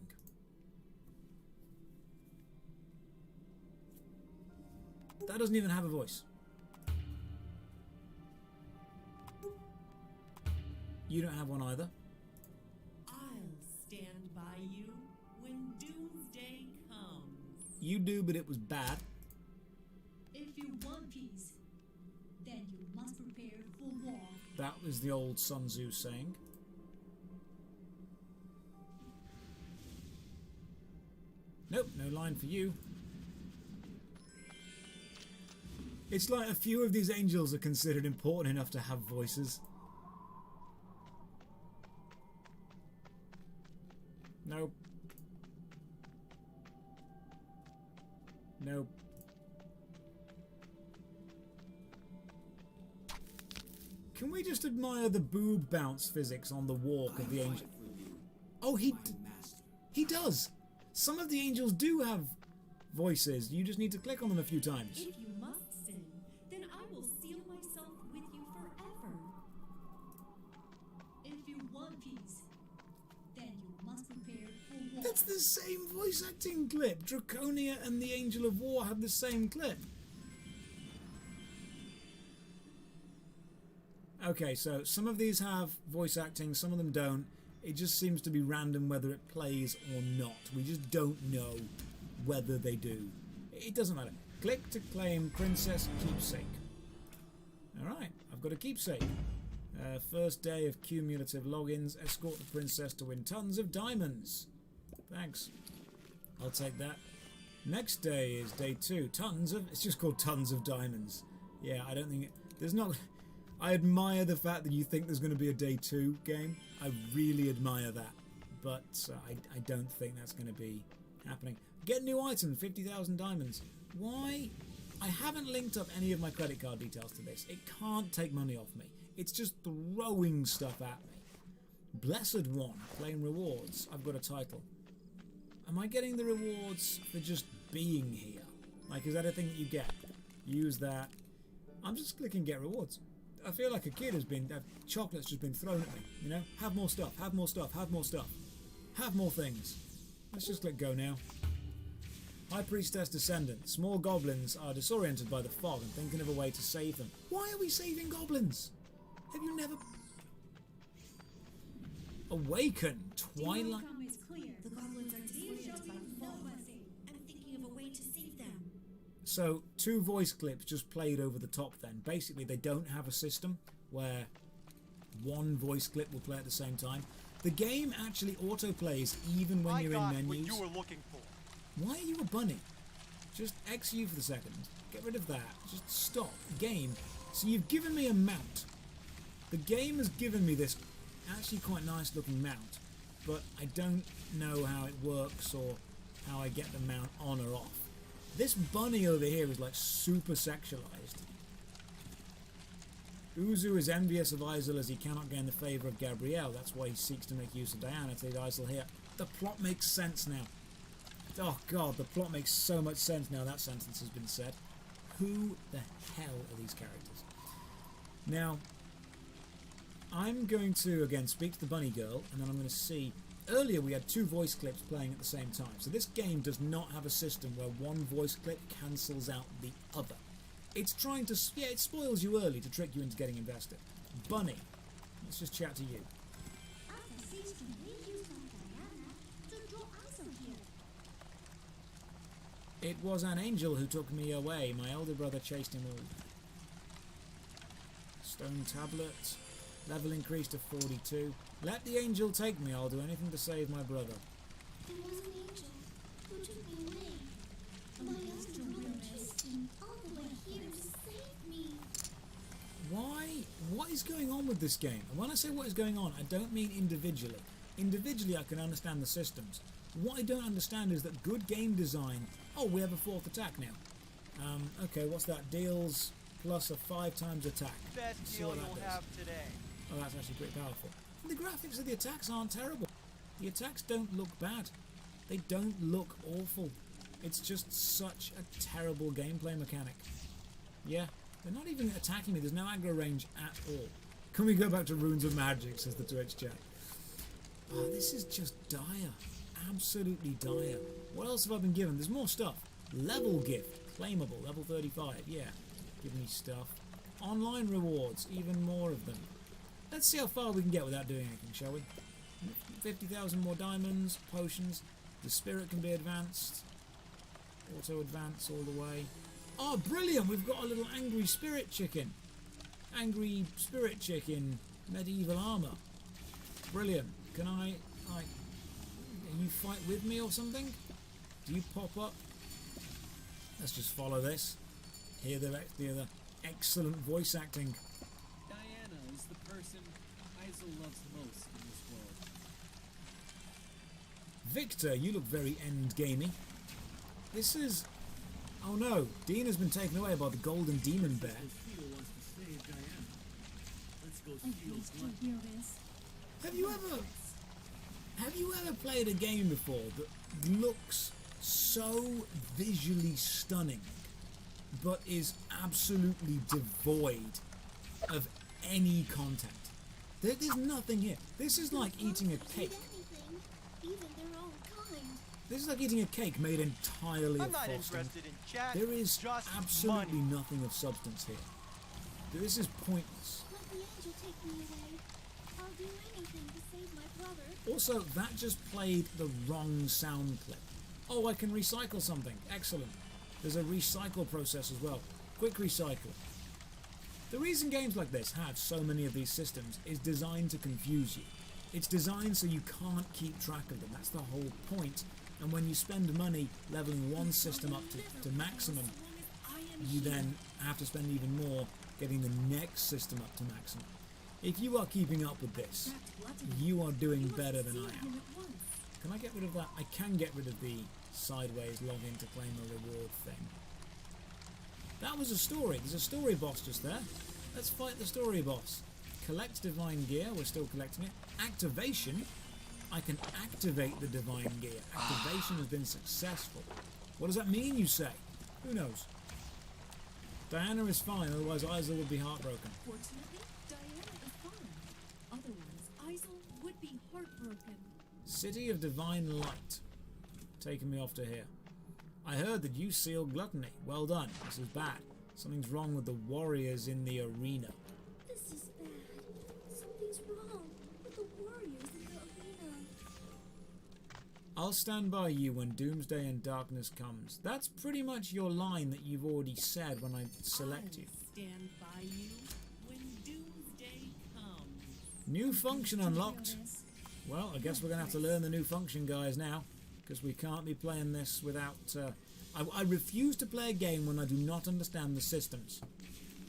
That doesn't even have a voice. You don't have one either. I'll stand by you when doomsday comes. You do, but it was bad. If you want peace, then you must prepare for war. That was the old Sun Tzu saying. Nope, no line for you. It's like a few of these angels are considered important enough to have voices. Nope. Nope. Can we just admire the boob bounce physics on the walk of the angel? Oh, he does! Some of the angels do have voices. You just need to click on them a few times. If you must sin, then I will seal myself with you forever. If you want peace, then you must prepare for war. That's the same voice acting clip. Draconia and the Angel of War have the same clip. Okay, so some of these have voice acting, some of them don't. It just seems to be random whether it plays or not. We just don't know whether they do. It doesn't matter. Click to claim Princess Keepsake. Alright, I've got a keepsake. First day of cumulative logins. Escort the princess to win tons of diamonds. Thanks. I'll take that. Next day is day 2. It's just called tons of diamonds. Yeah, I don't think there's not... I admire the fact that you think there's going to be a day 2 game. I really admire that. But I don't think that's going to be happening. Get new items, 50,000 diamonds. Why? I haven't linked up any of my credit card details to this. It can't take money off me. It's just throwing stuff at me. Blessed One, claim rewards. I've got a title. Am I getting the rewards for just being here? Like, is that a thing that you get? Use that. I'm just clicking get rewards. I feel like a kid has been... chocolate's just been thrown at me, you know? Have more stuff, have more stuff, have more stuff. Have more things. Let's just click go now. High Priestess Descendant. Small goblins are disoriented by the fog and thinking of a way to save them. Why are we saving goblins? Have you never... Awaken. Twilight... The outcome is clear. The goblins are disoriented by the fog. I'm thinking of a way to save them. So, 2 voice clips just played over the top then. Basically, they don't have a system where 1 voice clip will play at the same time. The game actually autoplays even when you're in menus. What you were looking for. Why are you a bunny? Just X you for the second. Get rid of that. Just stop. Game. So you've given me a mount. The game has given me this actually quite nice looking mount, but I don't know how it works or how I get the mount on or off. This bunny over here is like super sexualized. Uzu is envious of Isel as he cannot gain the favour of Gabrielle. That's why he seeks to make use of Diana to lead Isel here. The plot makes sense now. Oh god, the plot makes so much sense now that sentence has been said. Who the hell are these characters? Now, I'm going to, again, speak to the bunny girl, and then I'm going to see Earlier we had 2 voice clips playing at the same time, so this game does not have a system where one voice clip cancels out the other. It's trying to, yeah, it spoils you early to trick you into getting invested. Bunny, let's just chat to you. It was an angel who took me away. My elder brother chased him all. Stone tablet. Level increased to 42. Let the angel take me. I'll do anything to save my brother. There was an angel who took me away. My elder brother chased him all the way here to save me. Why? What is going on with this game? And when I say what is going on, I don't mean individually. Individually I can understand the systems. What I don't understand is that good game design... Oh, we have a 4th attack now. Okay, what's that? Deals plus a 5 times attack. Best deal you'll have today. Oh, that's actually pretty powerful. And the graphics of the attacks aren't terrible. The attacks don't look bad. They don't look awful. It's just such a terrible gameplay mechanic. Yeah, they're not even attacking me. There's no aggro range at all. Can we go back to Runes of Magic, says the Twitch chat. Oh, this is just dire. Absolutely dire. What else have I been given? There's more stuff. Level gift. Claimable. Level 35. Yeah. Give me stuff. Online rewards. Even more of them. Let's see how far we can get without doing anything, shall we? 50,000 more diamonds. Potions. The spirit can be advanced. Auto advance all the way. Oh, brilliant! We've got a little angry spirit chicken. Angry spirit chicken. Medieval armor. Brilliant. Can I, like... you fight with me or something? Do you pop up? Let's just follow this. Hear the excellent voice acting. Diana is the person Isel loves most in this world. Victor, you look very end-gamey. This is... Oh no, Dean has been taken away by the golden demon bear. Have you ever played a game before that looks so visually stunning but is absolutely devoid of any content? There's nothing here. This is like eating a cake. This is like eating a cake made entirely of frosting. There is absolutely nothing of substance here. This is pointless. Let the angel take me away. I'll do anything to save my brother. Also, that just played the wrong sound clip. Oh, I can recycle something. Excellent. There's a recycle process as well. Quick recycle. The reason games like this have so many of these systems is designed to confuse you. It's designed so you can't keep track of them. That's the whole point. And when you spend money leveling one system up to maximum, you then have to spend even more getting the next system up to maximum. If you are keeping up with this, you are doing better than I am. Can I get rid of that? I can get rid of the sideways login to claim a reward thing. That was a story. There's a story boss just there. Let's fight the story boss. Collect divine gear. We're still collecting it. Activation. I can activate the divine gear. Activation has been successful. What does that mean, you say? Who knows? Diana is fine, otherwise Isel would be heartbroken. Fortunately, Diana is fine. Otherwise, Isel would be heartbroken. City of Divine Light. Taking me off to here. I heard that you sealed Gluttony. Well done. This is bad. Something's wrong with the warriors in the arena. This is bad. Something's wrong with the warriors in the arena. I'll stand by you when doomsday and darkness comes. That's pretty much your line that you've already said when I select you. Stand by you when doomsday comes. New function unlocked. Well, I guess we're going to have to learn the new function, guys, now. Because we can't be playing this without... I refuse to play a game when I do not understand the systems.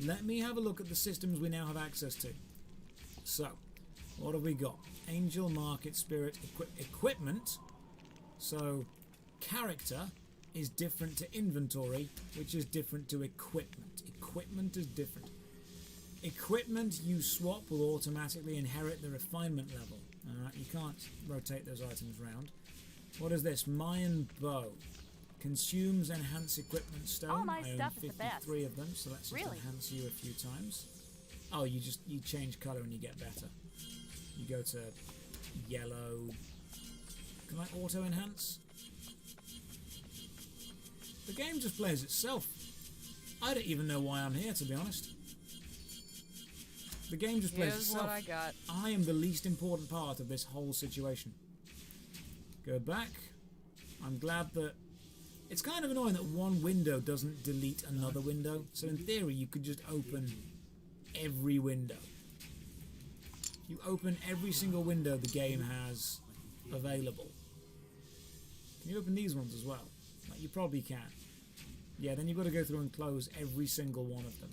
Let me have a look at the systems we now have access to. So, what have we got? Angel, Market, Spirit, Equipment. So, character is different to inventory, which is different to equipment. Equipment is different. Equipment you swap will automatically inherit the refinement level. You can't rotate those items around. What is this? Mayan Bow. Consumes enhance equipment stone. All my I own stuff is the 53 of them, so let's just Really? enhance you a few times. Oh, you change colour and you get better. You go to yellow, Can I auto-enhance? The game just plays itself. I don't even know why I'm here, to be honest. The game just plays itself. Here's what I got. I am the least important part of this whole situation. Go back. I'm glad that... It's kind of annoying that one window doesn't delete another window. So in theory, you could just open every window. You open every single window the game has available. Can you open these ones as well? Like, you probably can. Yeah, then you've got to go through and close every single one of them.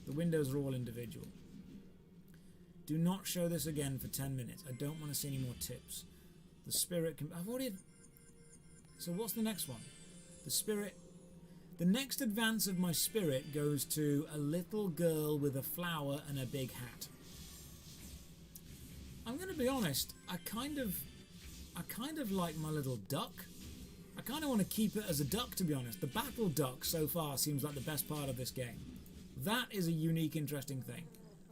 The windows are all individual. Do not show this again for 10 minutes. I don't want to see any more tips. The spirit can... I've already... So what's the next one? The spirit... The next advance of my spirit goes to a little girl with a flower and a big hat. I'm going to be honest, I kind of like my little duck. I kind of want to keep it as a duck, to be honest. The battle duck so far seems like the best part of this game. That is a unique, interesting thing.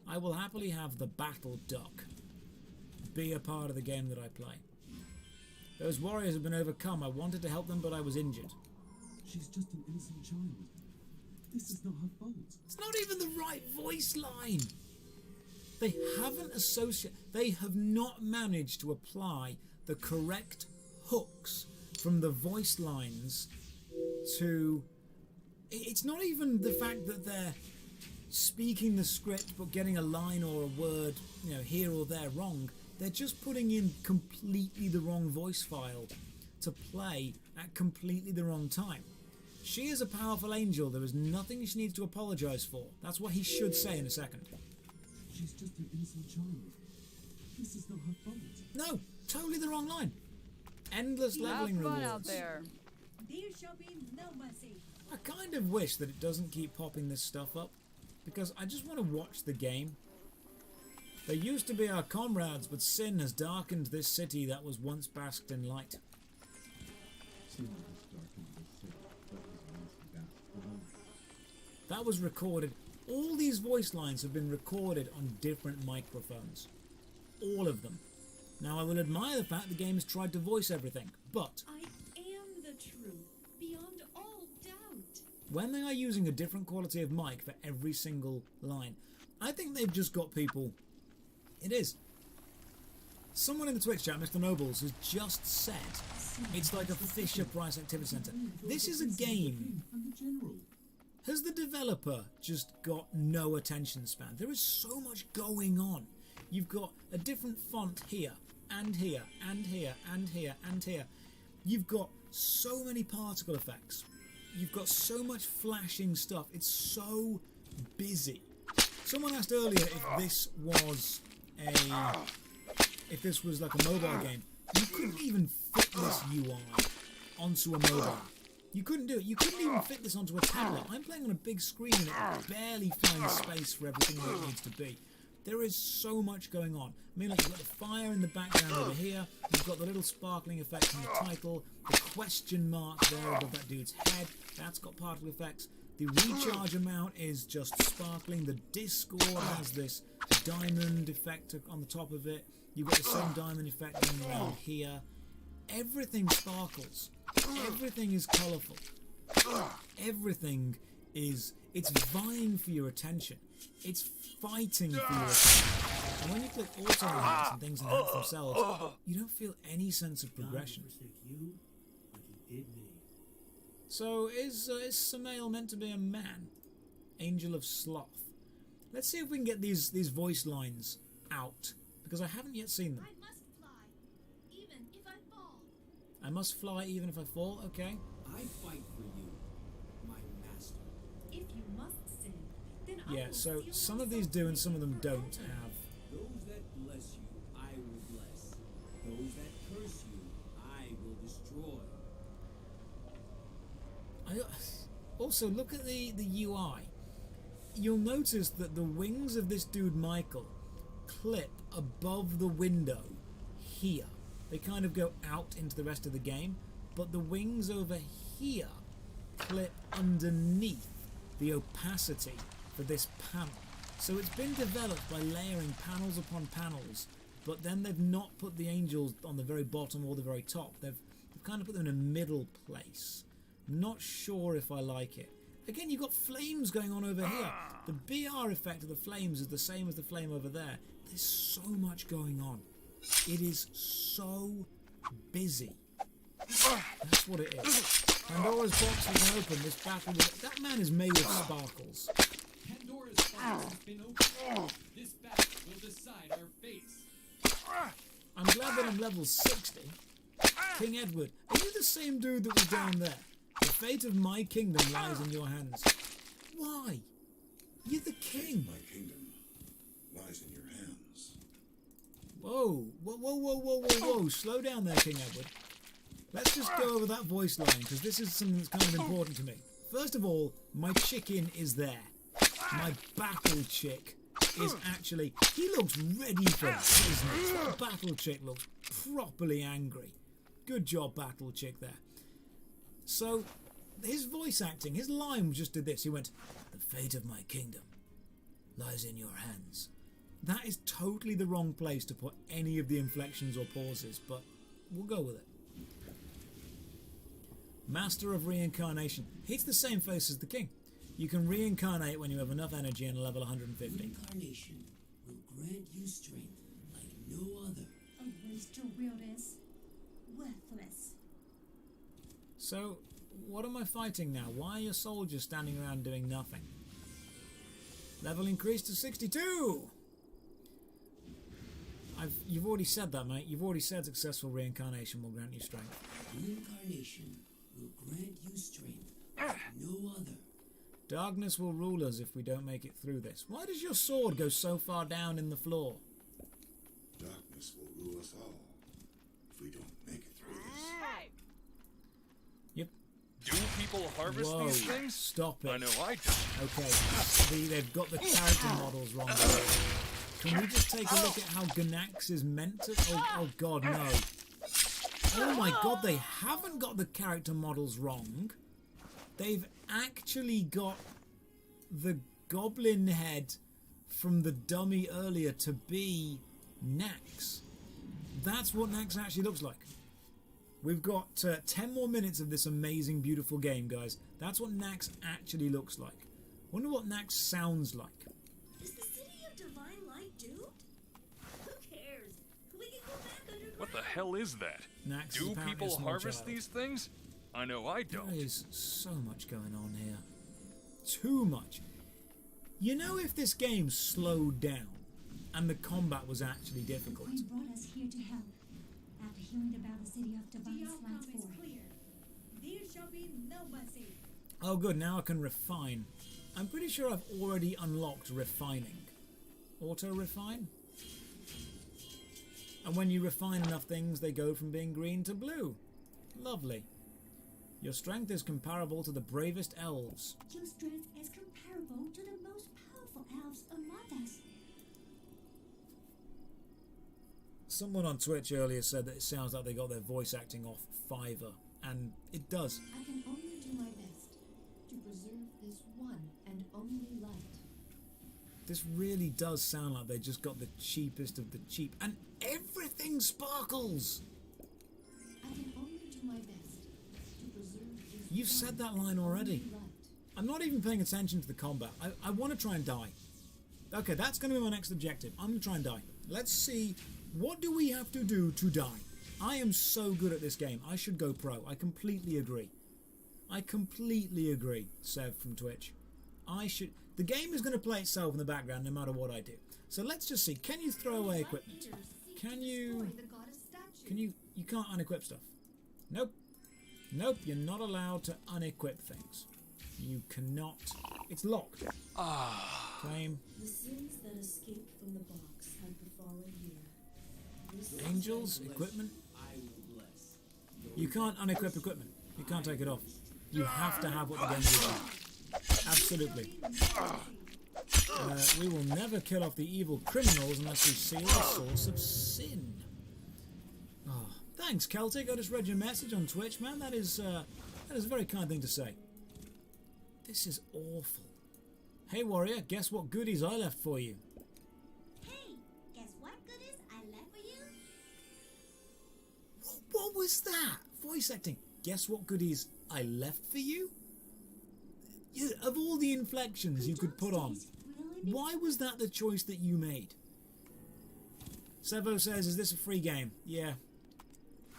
I will happily have the battle duck be a part of the game that I play. Those warriors have been overcome. I wanted to help them, but I was injured. She's just an innocent child. This is not her fault. It's not even the right voice line. They haven't associated... They have not managed to apply the correct hooks from the voice lines to... It's not even the fact that they're speaking the script but getting a line or a word, you know, here or there wrong. They're just putting in completely the wrong voice file to play at completely the wrong time. She is a powerful angel. There is nothing she needs to apologise for. That's what he should say in a second. She's just an innocent child. This is not her fault. No, totally the wrong line. Endless leveling Have fun rewards. out there. There shall be no mercy. I kind of wish that it doesn't keep popping this stuff up, because I just want to watch the game. They used to be our comrades, but sin has darkened this city that was once basked in light. That was recorded. All these voice lines have been recorded on different microphones. All of them. Now, I will admire the fact the game has tried to voice everything, but I am the truth, beyond all doubt. when they are using a different quality of mic for every single line, I think they've just got people... It is. Someone in the Twitch chat, Mr. Nobles, has just said it's like a Fisher Price Activity Center. This is a game. Has the developer just got no attention span? There is so much going on. You've got a different font here, and here, and here, and here, and here. You've got so many particle effects. You've got so much flashing stuff. It's so busy. Someone asked earlier if this was like a mobile game. You couldn't even fit this UI onto a mobile. You couldn't do it. You couldn't even fit this onto a tablet. I'm playing on a big screen and it barely finds space for everything that it needs to be. There is so much going on. I mean, like, you've got the fire in the background over here. You've got the little sparkling effects in the title. The question mark there above that dude's head. That's got particle effects. The recharge amount is just sparkling. The Discord has this diamond effect on the top of it. You've got the same diamond effect going around here. Everything sparkles. Everything is colourful. Everything is... It's vying for your attention. It's fighting for your attention. And when you click auto enhance and things enhance themselves, you don't feel any sense of progression. So is Samael meant to be a man? Angel of Sloth. Let's see if we can get these voice lines out, because I haven't yet seen them. I must fly, even if I fall. I must fly even if I fall, okay. I fight for you, my master. If you must sin, then I Yeah, will so seal some of these do and some of them don't have. Those that bless you, I will bless. Those that curse you, I will destroy. Also, look at the UI. You'll notice that the wings of this dude Michael clip above the window here. They kind of go out into the rest of the game, but the wings over here clip underneath the opacity for this panel. So it's been developed by layering panels upon panels but then they've not put the angels on the very bottom or the very top. They've kind of put them in a middle place. Not sure if I like it. Again, you've got flames going on over here. The BR effect of the flames is the same as the flame over there. There's so much going on. It is so busy. That's what it is. Pandora's box has been opened. This battle with... That man is made of sparkles. Pandora's box has been opened. This battle will decide our fate. I'm glad that I'm level 60. King Edward, are you the same dude that was down there? The fate of my kingdom lies in your hands. Why? You're the king. My kingdom lies in your hands. Whoa, whoa, whoa, whoa, whoa, whoa, whoa. Slow down there, King Edward. Let's just go over that voice line, because this is something that's kind of important to me. First of all, my chicken is there. My battle chick is actually... He looks ready for this business. That battle chick looks properly angry. Good job, battle chick there. So, his voice acting, his line just did this. He went, "The fate of my kingdom lies in your hands." That is totally the wrong place to put any of the inflections or pauses, but we'll go with it. Master of Reincarnation. It's the same face as the king. You can reincarnate when you have enough energy and a level 150. Reincarnation will grant you strength like no other. A waste your wilderness. Worthless. So, what am I fighting now? Why are your soldiers standing around doing nothing? Level increased to 62! You've already said that, mate. You've already said successful reincarnation will grant you strength. Reincarnation will grant you strength like no other. Darkness will rule us if we don't make it through this. Why does your sword go so far down in the floor? Darkness will rule us all if we don't make it through this. Yep. Do people harvest Whoa, these things? Stop it. I know I don't. Okay, they've got the character models wrong. Can we just take a look at how Ganax is meant to... Oh god, no. Oh my god, they haven't got the character models wrong. They've actually got the goblin head from the dummy earlier to be Nax. That's what Nax actually looks like. We've got 10 more minutes of this amazing, beautiful game, guys. That's what Nax actually looks like. Wonder what Nax sounds like. Is the city of divine light doomed? Who cares? We can go back underground. What the hell is that? Nax Do is apparently a people small harvest child. these things? I know I don't. There is so much going on here. Too much. You know, if this game slowed down and the combat was actually difficult. The Queen brought us here to help. After hearing about the city of divine light is clear. There shall be no mercy. Oh good, now I can refine. I'm pretty sure I've already unlocked refining. Auto refine? And when you refine enough things, they go from being green to blue. Lovely. Your strength is comparable to the bravest elves. Your strength is comparable to the most powerful elves among us. Someone on Twitch earlier said that it sounds like they got their voice acting off Fiverr, and it does. I can only do my best to preserve this one and only light. This really does sound like they just got the cheapest of the cheap, and everything sparkles! I can only do my best to preserve this You've said that line already. I'm not even paying attention to the combat. I want to try and die. Okay, that's going to be my next objective. I'm going to try and die. Let's see, what do we have to do to die? I am so good at this game. I should go pro. I completely agree. I completely agree, Sev from Twitch. I should... The game is going to play itself in the background no matter what I do. So let's just see. Can you throw away equipment? Can you... You can't unequip stuff. Nope. Nope, you're not allowed to unequip things. You cannot... It's locked. Claim. The sins that escaped from the box have befallen you. Angels, equipment. You can't unequip equipment. You can't take it off. You have to have what the game gives you. Absolutely. We will never kill off the evil criminals unless we seal the source of sin. Oh, thanks, Celtic. I just read your message on Twitch, man. That is a very kind thing to say. This is awful. Hey, warrior, guess what goodies I left for you? Hey, guess what goodies I left for What was that? Voice acting. Guess what goodies I left for you? Of all the inflections you could put on, why was that the choice that you made? Sevo says, is this a free game? Yeah.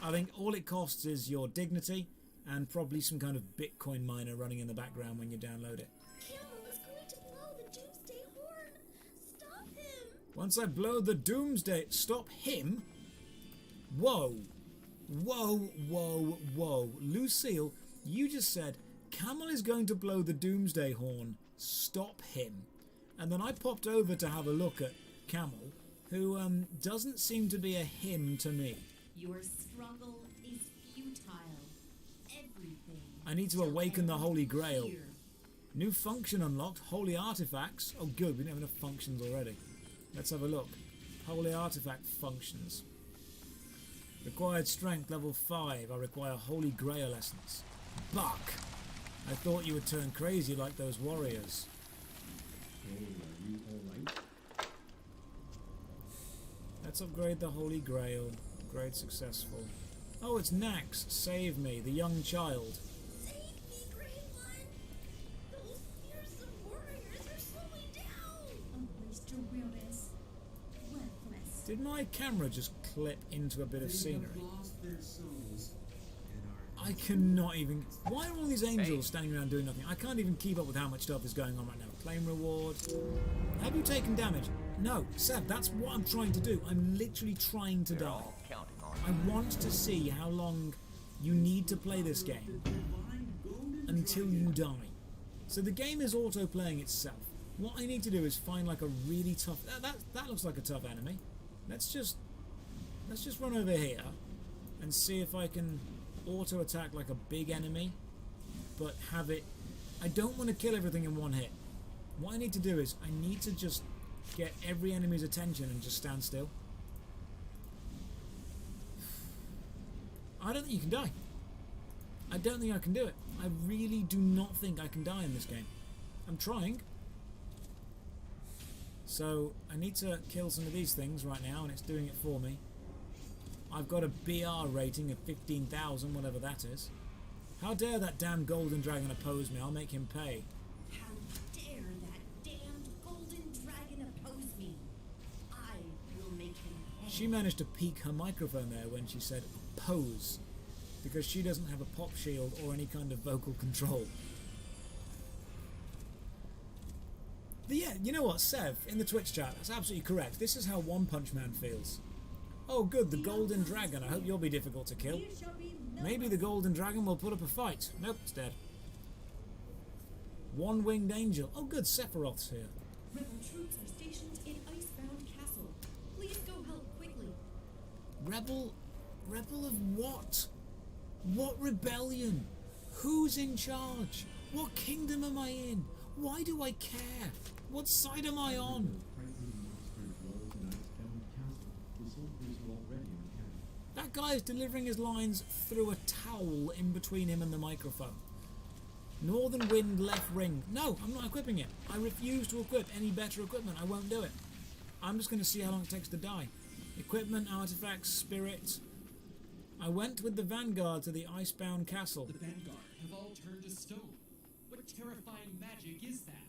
I think all it costs is your dignity and probably some kind of Bitcoin miner running in the background when you download it. Camel is going to blow the doomsday horn. Stop him. Once I blow the doomsday... Stop him? Whoa. Whoa, whoa, whoa. Lucille, you just said, Camel is going to blow the doomsday horn. Stop him. And then I popped over to have a look at Camel, who doesn't seem to be a him to me. Your struggle is futile. Everything. I need to awaken the Holy Grail. New function unlocked. Holy artifacts. Oh good, we don't have enough functions already. Let's have a look. Holy artifact functions. Required strength level 5. I require Holy Grail essence. Buck! I thought you would turn crazy like those warriors. Let's upgrade the Holy Grail. Upgrade successful. Oh, it's Nax. Save me, the young child. Save me, Great One. Those fearsome warriors are slowing down. Oh, Mr. Wilderness. Worthless. Did my camera just clip into a bit of scenery? I cannot even... Why are all these angels standing around doing nothing? I can't even keep up with how much stuff is going on right now. Claim reward. Have you taken damage? No. Seb, that's what I'm trying to do. I'm literally trying to die. I want to see how long you need to play this game until you die. So the game is auto-playing itself. What I need to do is find like a really tough... That looks like a tough enemy. Let's just run over here and see if I can auto attack like a big enemy, but have it... I don't want to kill everything in one hit. What I need to do is I need to just get every enemy's attention and just stand still. I don't think you can die. I don't think I can do it. I really do not think I can die in this game. I'm trying. So I need to kill some of these things right now, and it's doing it for me. I've got a BR rating of 15,000, whatever that is. How dare that damn golden dragon oppose me? I'll make him pay. How dare that damned golden dragon oppose me? I will make him pay. She managed to peak her microphone there when she said oppose, because she doesn't have a pop shield or any kind of vocal control. But yeah, you know what, Sev, in the Twitch chat, that's absolutely correct. This is how One Punch Man feels. Oh good, the golden dragon. I hope you'll be difficult to kill. Maybe the golden dragon will put up a fight. Nope, it's dead. One-winged angel. Oh good, Sephiroth's here. Rebel troops are stationed in Icebound Castle. Please go help quickly. Rebel of what? What rebellion? Who's in charge? What kingdom am I in? Why do I care? What side am I on? That guy is delivering his lines through a towel in between him and the microphone. Northern Wind left ring. No, I'm not equipping it. I refuse to equip any better equipment. I won't do it. I'm just going to see how long it takes to die. Equipment, artifacts, spirit. I went with the Vanguard to the Icebound Castle. The Vanguard have all turned to stone. What terrifying magic is that?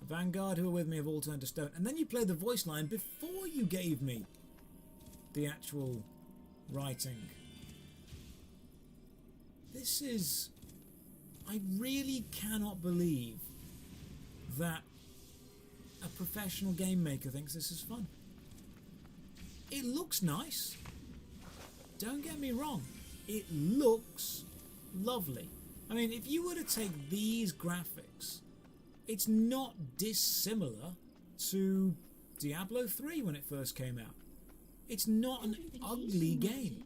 The Vanguard who are with me have all turned to stone. And then you played the voice line before you gave me the actual writing. This is... I really cannot believe that a professional game maker thinks this is fun. It looks nice. Don't get me wrong. It looks lovely. I mean, if you were to take these graphics, it's not dissimilar to Diablo 3 when it first came out. It's not an ugly game.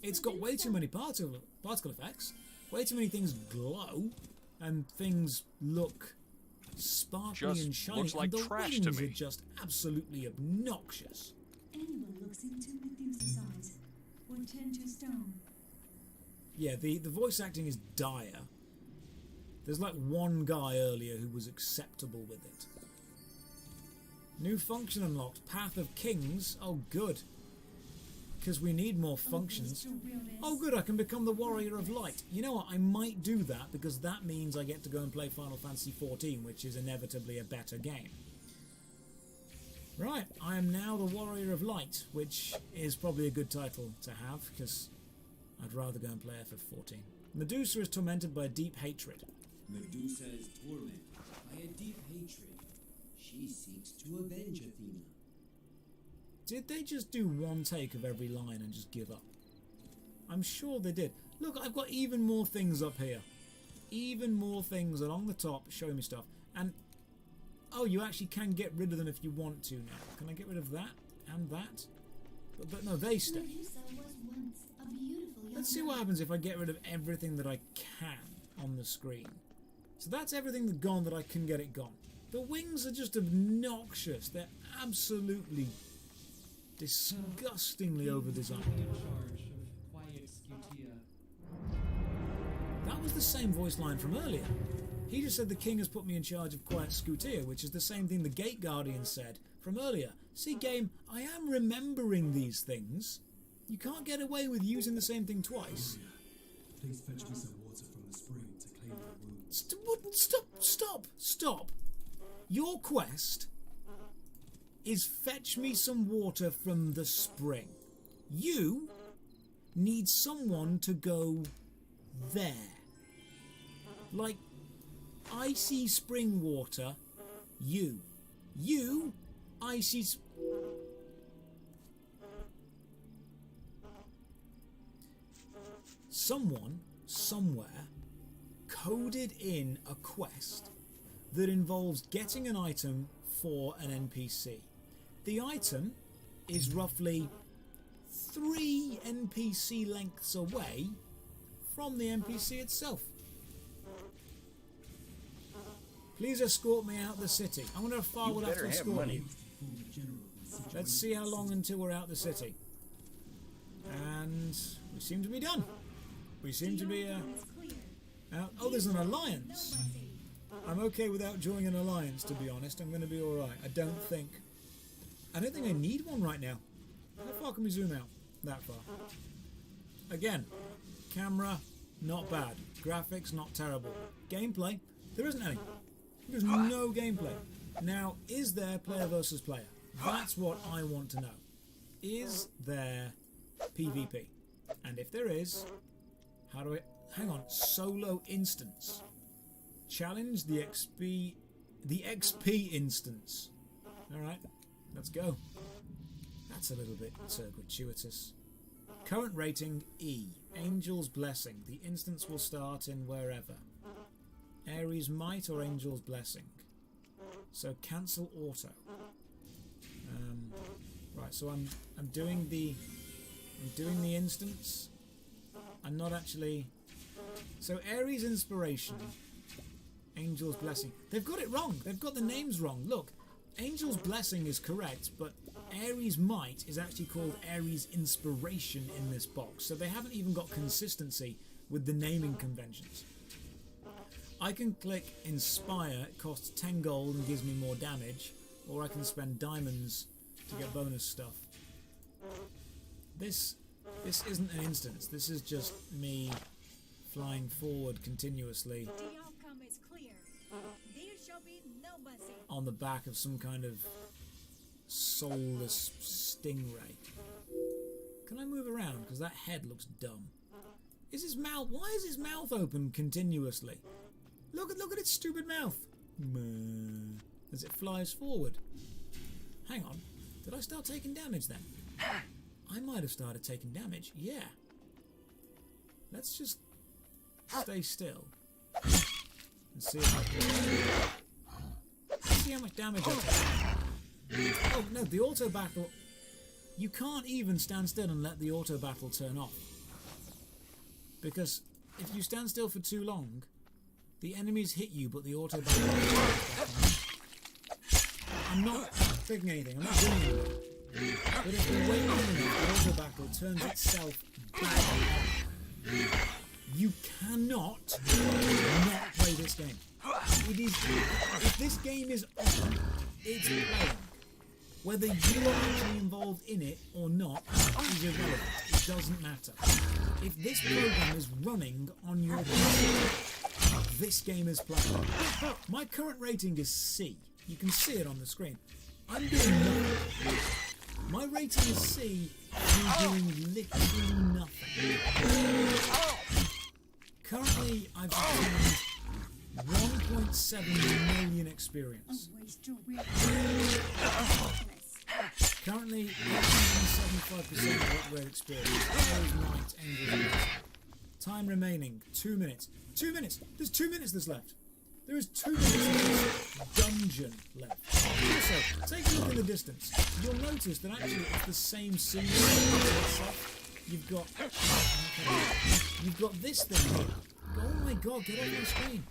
It's got way too many particle effects, way too many things glow, and things look sparkly Just and shiny, looks like and the trash wings to me. are just absolutely obnoxious. Anyone looks into Methuselah's eyes will turn to stone. Yeah, the voice acting is dire. There's like one guy earlier who was acceptable with it. New function unlocked. Path of Kings. Oh, good. because we need more functions. Oh good, I can become the Warrior of Light. You know what, I might do that, because that means I get to go and play Final Fantasy XIV, which is inevitably a better game. Right, I am now the Warrior of Light, which is probably a good title to have, because I'd rather go and play FF14. Medusa is tormented by a deep hatred. Medusa is tormented by a deep hatred. She seeks to avenge Athena. Did they just do one take of every line and just give up? I'm sure they did. Look, I've got even more things up here. Even more things along the top showing me stuff. And, oh, you actually can get rid of them if you want to now. Can I get rid of that and that? But no, they stay. Let's see what happens if I get rid of everything that I can on the screen. So that's everything that's gone that I can get it gone. The wings are just obnoxious. They're absolutely disgustingly over-designed. That was the same voice line from earlier. He just said the king has put me in charge of Quiet Scutia, which is the same thing the Gate Guardian said from earlier. See, game, I am remembering these things. You can't get away with using the same thing twice. Please fetch me some water from the spring to clean my wound. Stop. Your quest is fetch me some water from the spring. You need someone to go there. Like, icy spring water, you. You, icy... Someone, somewhere, coded in a quest that involves getting an item for an NPC. The item is roughly 3 NPC lengths away from the NPC itself. Please escort me out the city. I wonder how far we'll have to escort me. Let's see how long until we're out the city. And we seem to be done. We seem to be out. Oh, there's an alliance. I'm okay without joining an alliance, to be honest. I'm going to be alright. I don't think I need one right now. How far can we zoom out? That far. Again, camera, not bad. Graphics, not terrible. Gameplay, there isn't any. There's no gameplay. Now, is there player versus player? That's what I want to know. Is there PvP? And if there is, how do I... Hang on, solo instance. Challenge the XP instance. Alright, let's go. That's a little bit gratuitous. Current rating E. Angel's Blessing. The instance will start in wherever. Ares Might or Angel's Blessing. So cancel auto. Right, so I'm doing the instance. I'm not actually... So Ares Inspiration, Angel's Blessing. They've got it wrong. They've got the names wrong. Look, Angel's Blessing is correct, but Ares Might is actually called Ares Inspiration in this box. So they haven't even got consistency with the naming conventions. I can click Inspire. It costs 10 gold and gives me more damage, or I can spend diamonds to get bonus stuff. This isn't an instance. This is just me flying forward continuously The outcome is clear. There shall be no mercy. On the back of some kind of soulless stingray. Can I move around? Because that head looks dumb. Is his mouth... Why is his mouth open continuously? Look at its stupid mouth. As it flies forward. Hang on. Did I start taking damage then? I might have started taking damage. Yeah. Let's just stay still. And see if I can... see how much damage I take. Oh, no, the auto battle... You can't even stand still and let the auto battle turn off. Because if you stand still for too long, the enemies hit you, but the auto battle... I'm not picking anything. I'm not doing anything. But if you wait long enough, the auto battle turns itself back on. You cannot not play this game. It is... If this game is on, it's playing. Whether you are actually involved in it or not is irrelevant. It doesn't matter. If this program is running on your computer, this game is playing. My current rating is C. You can see it on the screen. I'm doing nothing. My rating is C. I'm doing literally nothing. Currently, I've obtained 1.7 million experience. Currently, 175% upgrade experience. Time remaining 2 minutes. 2 minutes! There's 2 minutes that's left. There is 2 minutes of this dungeon left. Also, take a look in the distance. You'll notice that actually it's the same scene. You've got this thing here. Oh my god, get off my screen.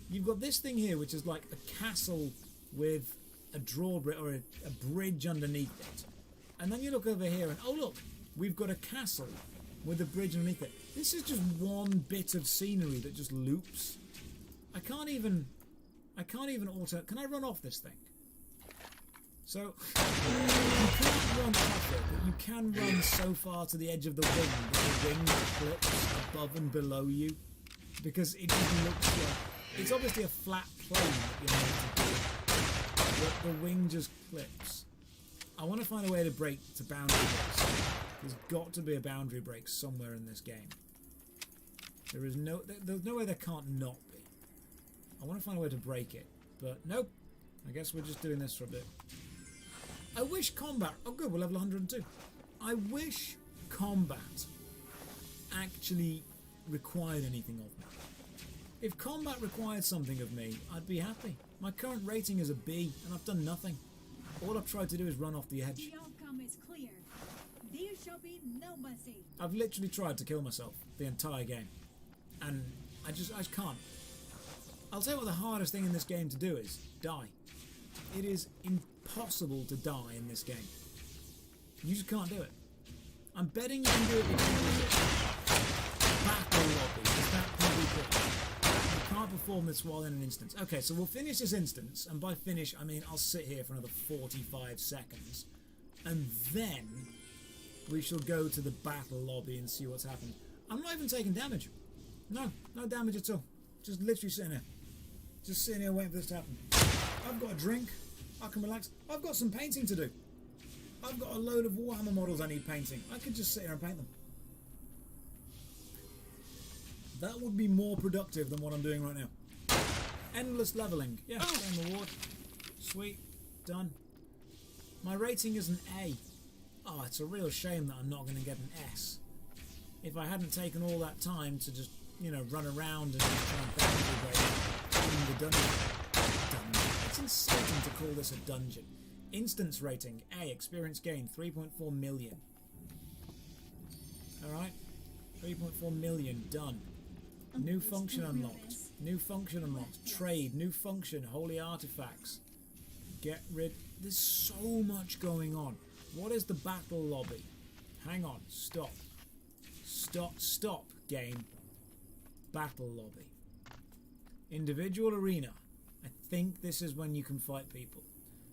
You've got this thing here, which is like a castle with a drawbridge or a bridge underneath it. And then you look over here and, oh look, we've got a castle with a bridge underneath it. This is just one bit of scenery that just loops. I can't even auto... Can I run off this thing? So, you can't run off it, but you can run so far to the edge of the wing that the wing clips above and below you. Because it just looks like... It's obviously a flat plane that you're meant to do. But the wing just clips. I want to find a way to break to boundary breaks. There's got to be a boundary break somewhere in this game. There's no way there can't not be. I want to find a way to break it, but nope. I guess we're just doing this for a bit. I wish combat... Oh good, we're level 102. I wish combat actually required anything of me. If combat required something of me, I'd be happy. My current rating is a B, and I've done nothing. All I've tried to do is run off the edge. The outcome is clear. There shall be no mercy. I've literally tried to kill myself the entire game. And I just can't. I'll tell you what the hardest thing in this game to do is die. It is impossible to die in this game. You just can't do it. I'm betting you can do it with Battle Lobby. Is that PvP? You can't perform this while in an instance. Okay, so we'll finish this instance, and by finish I mean I'll sit here for another 45 seconds, and then we shall go to the Battle Lobby and see what's happened. I'm not even taking damage. No damage at all. Just literally sitting here. Just sitting here waiting for this to happen. I've got a drink. I can relax. I've got some painting to do. I've got a load of Warhammer models I need painting. I could just sit here and paint them. That would be more productive than what I'm doing right now. Endless leveling. Yeah, same reward. Sweet. Done. My rating is an A. Oh, it's a real shame that I'm not going to get an S. If I hadn't taken all that time to just, you know, run around and just try and boundary break in the dungeon. It's insulting to call this a dungeon. Instance rating A, experience gain 3.4 million. Alright, 3.4 million, done. New function unlocked. New function unlocked. Trade, new function, holy artifacts. Get rid. There's so much going on. What is the battle lobby? Hang on, stop. Stop, game. Battle lobby. Individual arena. I think this is when you can fight people.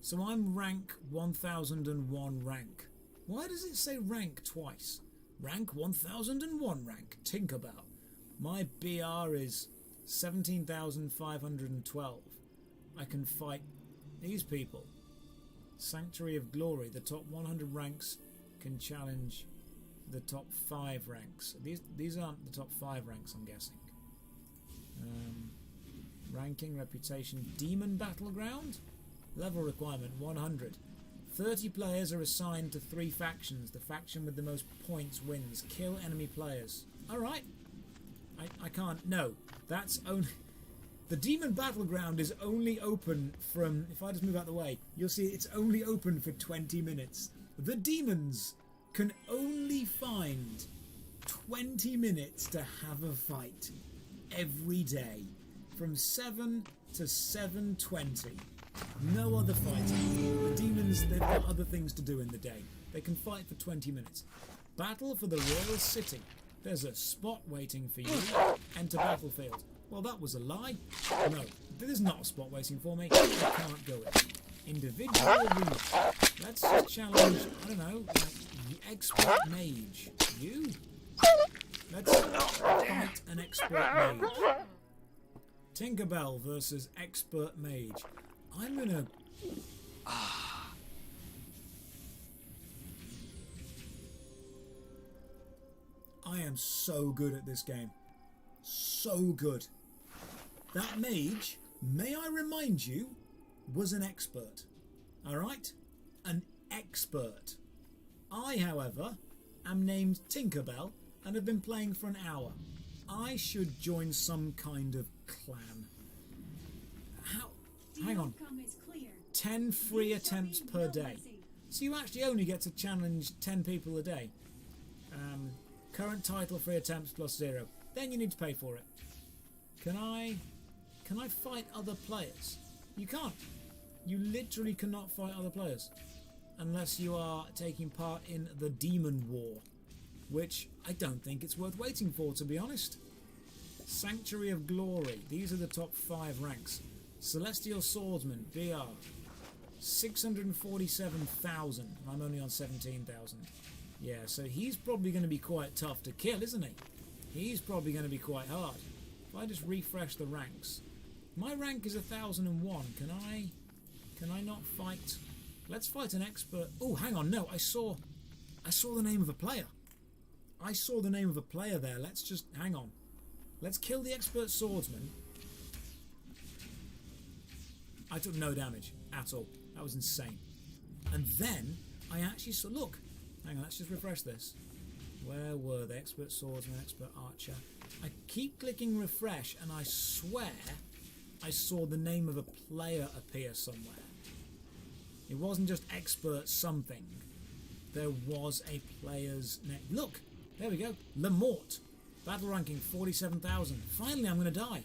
So I'm rank 1001 rank. Why does it say rank twice? Rank 1001 rank. Tinkerbell. My BR is 17,512. I can fight these people. Sanctuary of Glory. The top 100 ranks can challenge the top 5 ranks. These aren't the top 5 ranks, I'm guessing. Ranking, reputation, Demon Battleground. Level requirement 100. 30 players are assigned to 3 factions. The faction with the most points wins. Kill enemy players. Alright. I can't. No. That's only... The Demon Battleground is only open from... If I just move out of the way, you'll see it's only open for 20 minutes. The demons can only find 20 minutes to have a fight every day. From 7 to 7:20. No other fighting. The demons, they've got other things to do in the day. They can fight for 20 minutes. Battle for the Royal City. There's a spot waiting for you. Enter battlefield. Well, that was a lie. No, there's not a spot waiting for me. I can't go in. Individual reach. Let's just challenge, I don't know, like the expert mage. You? Let's fight an expert mage. Tinkerbell versus expert mage. I'm gonna... I am so good at this game. So good. That mage, may I remind you, was an expert. Alright? An expert. I, however, am named Tinkerbell and have been playing for an hour. I should join some kind of clan. How? Hang on. 10 free attempts per day. So you actually only get to challenge 10 people a day. Current title, free attempts plus 0. Then you need to pay for it. Can I fight other players? You can't. You literally cannot fight other players. Unless you are taking part in the Demon War. Which I don't think it's worth waiting for, to be honest. Sanctuary of Glory. These are the top 5 ranks. Celestial Swordsman, BR. 647,000. I'm only on 17,000. Yeah, so he's probably going to be quite tough to kill, isn't he? He's probably going to be quite hard. If I just refresh the ranks. My rank is 1001. Can I not fight? Let's fight an expert. Oh, hang on. No, I saw the name of a player. I saw the name of a player there. Let's just hang on. Let's kill the expert swordsman. I took no damage at all. That was insane. And then I actually saw, look, hang on, let's just refresh this. Where were they? Expert swordsman, expert archer. I keep clicking refresh and I swear I saw the name of a player appear somewhere. It wasn't just expert something. There was a player's name. Look, there we go. Lamort. Battle ranking 47,000. Finally, I'm going to die.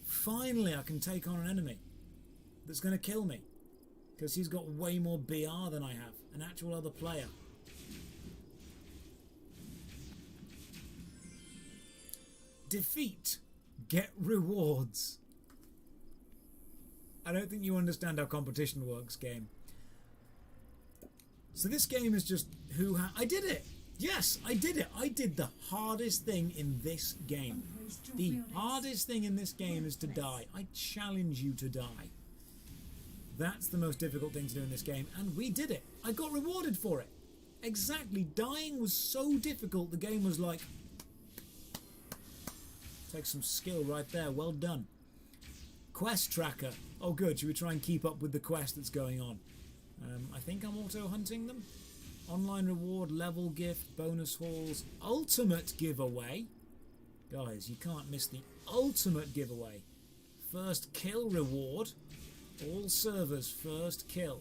Finally, I can take on an enemy that's going to kill me. Because he's got way more BR than I have. An actual other player. Defeat. Get rewards. I don't think you understand how competition works, game. So this game is just I did it! Yes, I did it! I did the hardest thing in this game. The hardest thing in this game is to die. I challenge you to die. That's the most difficult thing to do in this game, and we did it. I got rewarded for it. Exactly. Dying was so difficult, the game was like... Take some skill right there. Well done. Quest tracker. Oh good, should we try and keep up with the quest that's going on? I think I'm auto-hunting them. Online reward, level gift, bonus hauls, ultimate giveaway. Guys, you can't miss the ultimate giveaway. First kill reward. All servers first kill.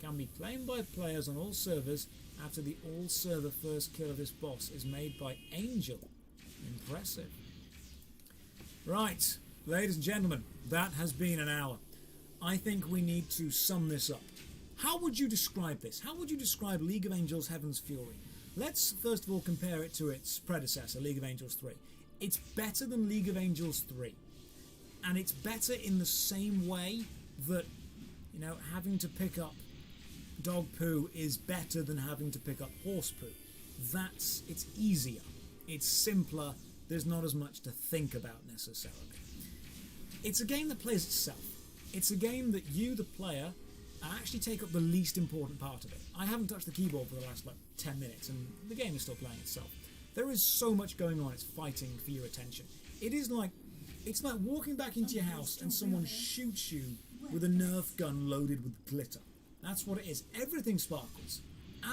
Can be claimed by players on all servers after the all-server first kill of this boss is made by Angel. Impressive. Right, ladies and gentlemen, that has been an hour. I think we need to sum this up. How would you describe this? How would you describe League of Angels Heaven's Fury? Let's first of all compare it to its predecessor, League of Angels 3. It's better than League of Angels 3. And it's better in the same way that, you know, having to pick up dog poo is better than having to pick up horse poo. It's easier. It's simpler. There's not as much to think about necessarily. It's a game that plays itself. It's a game that you, the player, actually take up the least important part of it. I haven't touched the keyboard for the last 10 minutes and the game is still playing itself. There is so much going on, it's fighting for your attention. It's like walking back into your house and someone shoots you with a Nerf gun loaded with glitter. That's what it is. Everything sparkles.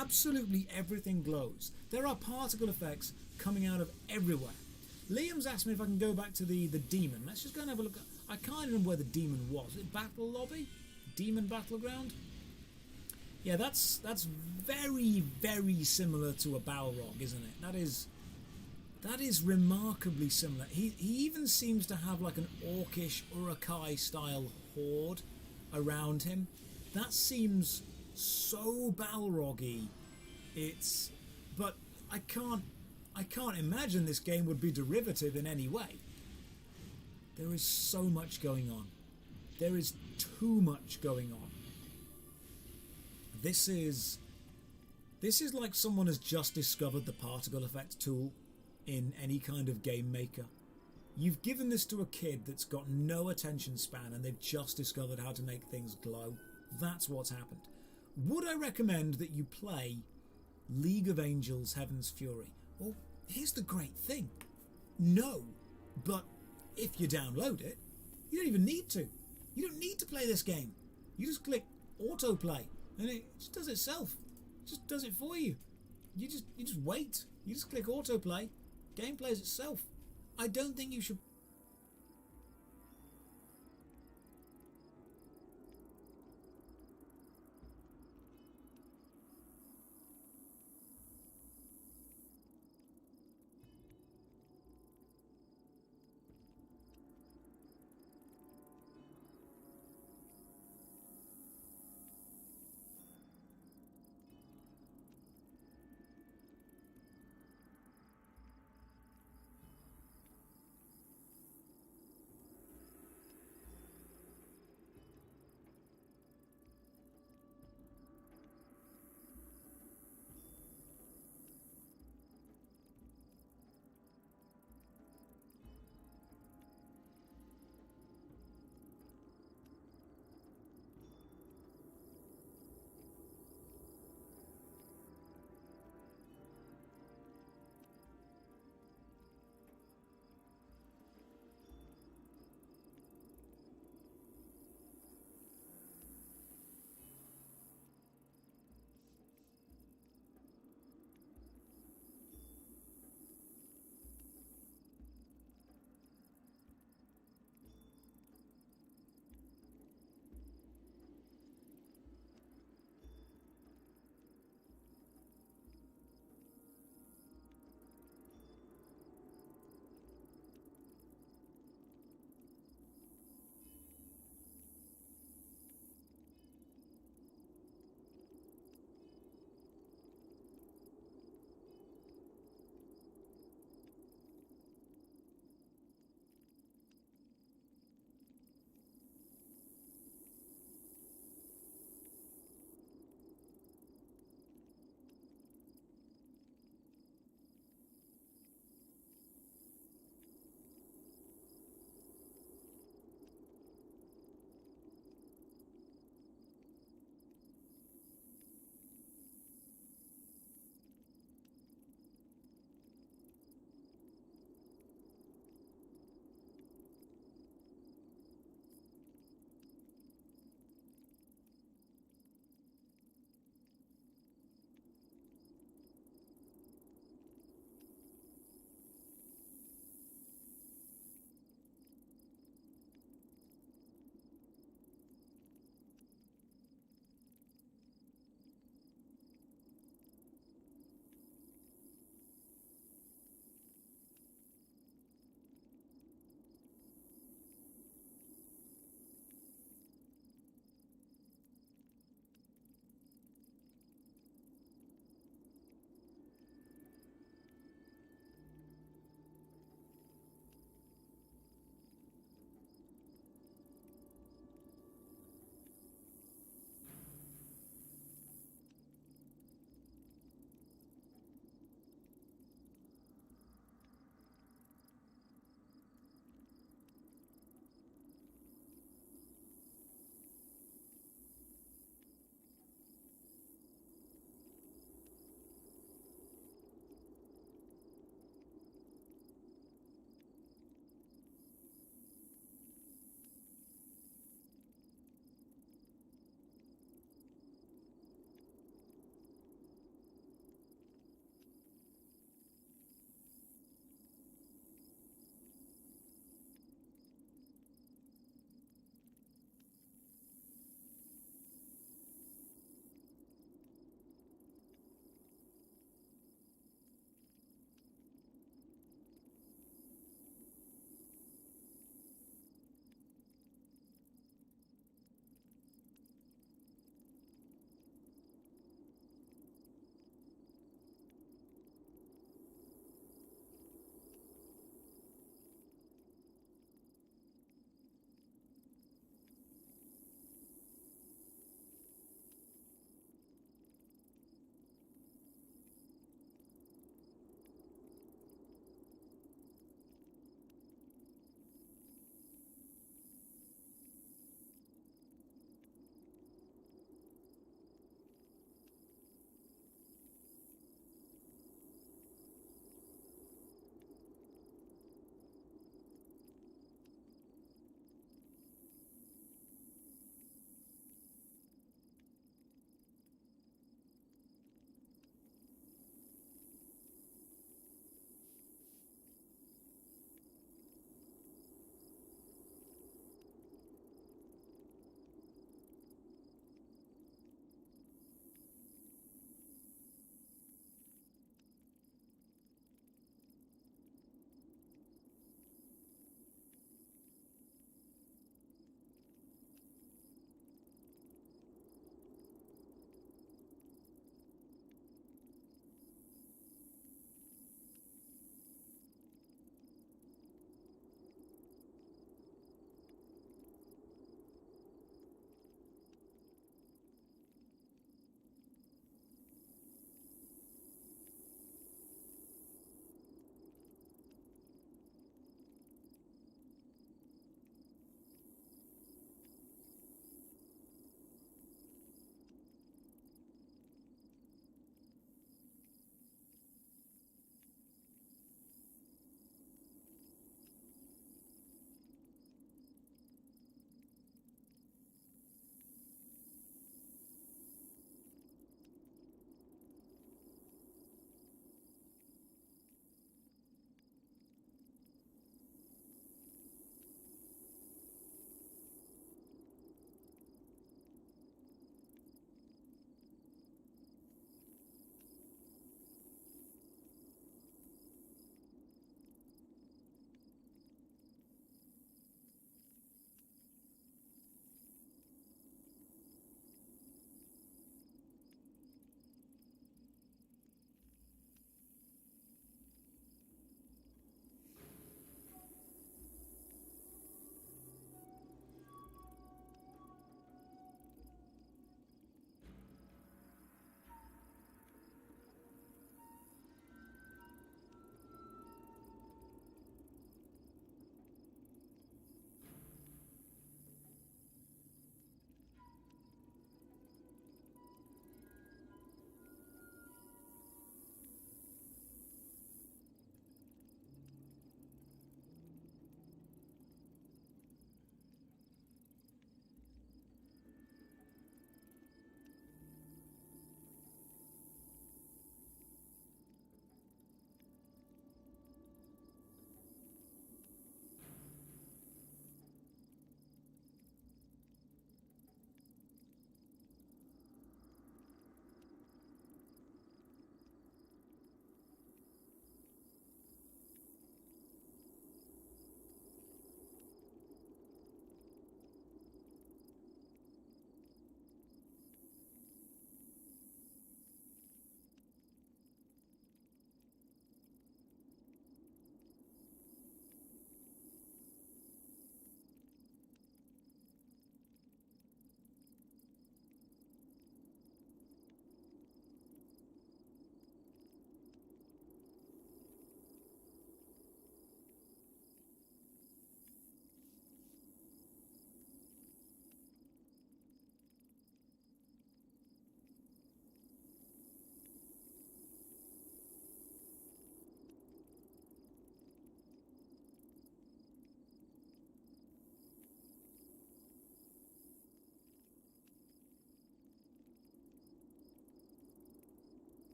Absolutely everything glows. There are particle effects coming out of everywhere. Liam's asked me if I can go back to the demon. Let's just go and have a look. I can't remember where the demon was. Was it Battle Lobby? Demon Battleground? Yeah, that's very, very similar to a Balrog, isn't it? That is remarkably similar. He even seems to have like an orcish Uruk-hai style horde around him. That seems so Balrog-y. But I can't imagine this game would be derivative in any way. There is so much going on. There is too much going on. This is like someone has just discovered the particle effect tool in any kind of game maker. You've given this to a kid that's got no attention span and they've just discovered how to make things glow. That's what's happened. Would I recommend that you play League of Angels Heaven's Fury? Well, here's the great thing. No, but if you download it, you don't even need to. You don't need to play this game. You just click autoplay and it just does it itself. It just does it for you. You just wait. You just click autoplay. Game plays itself. I don't think you should.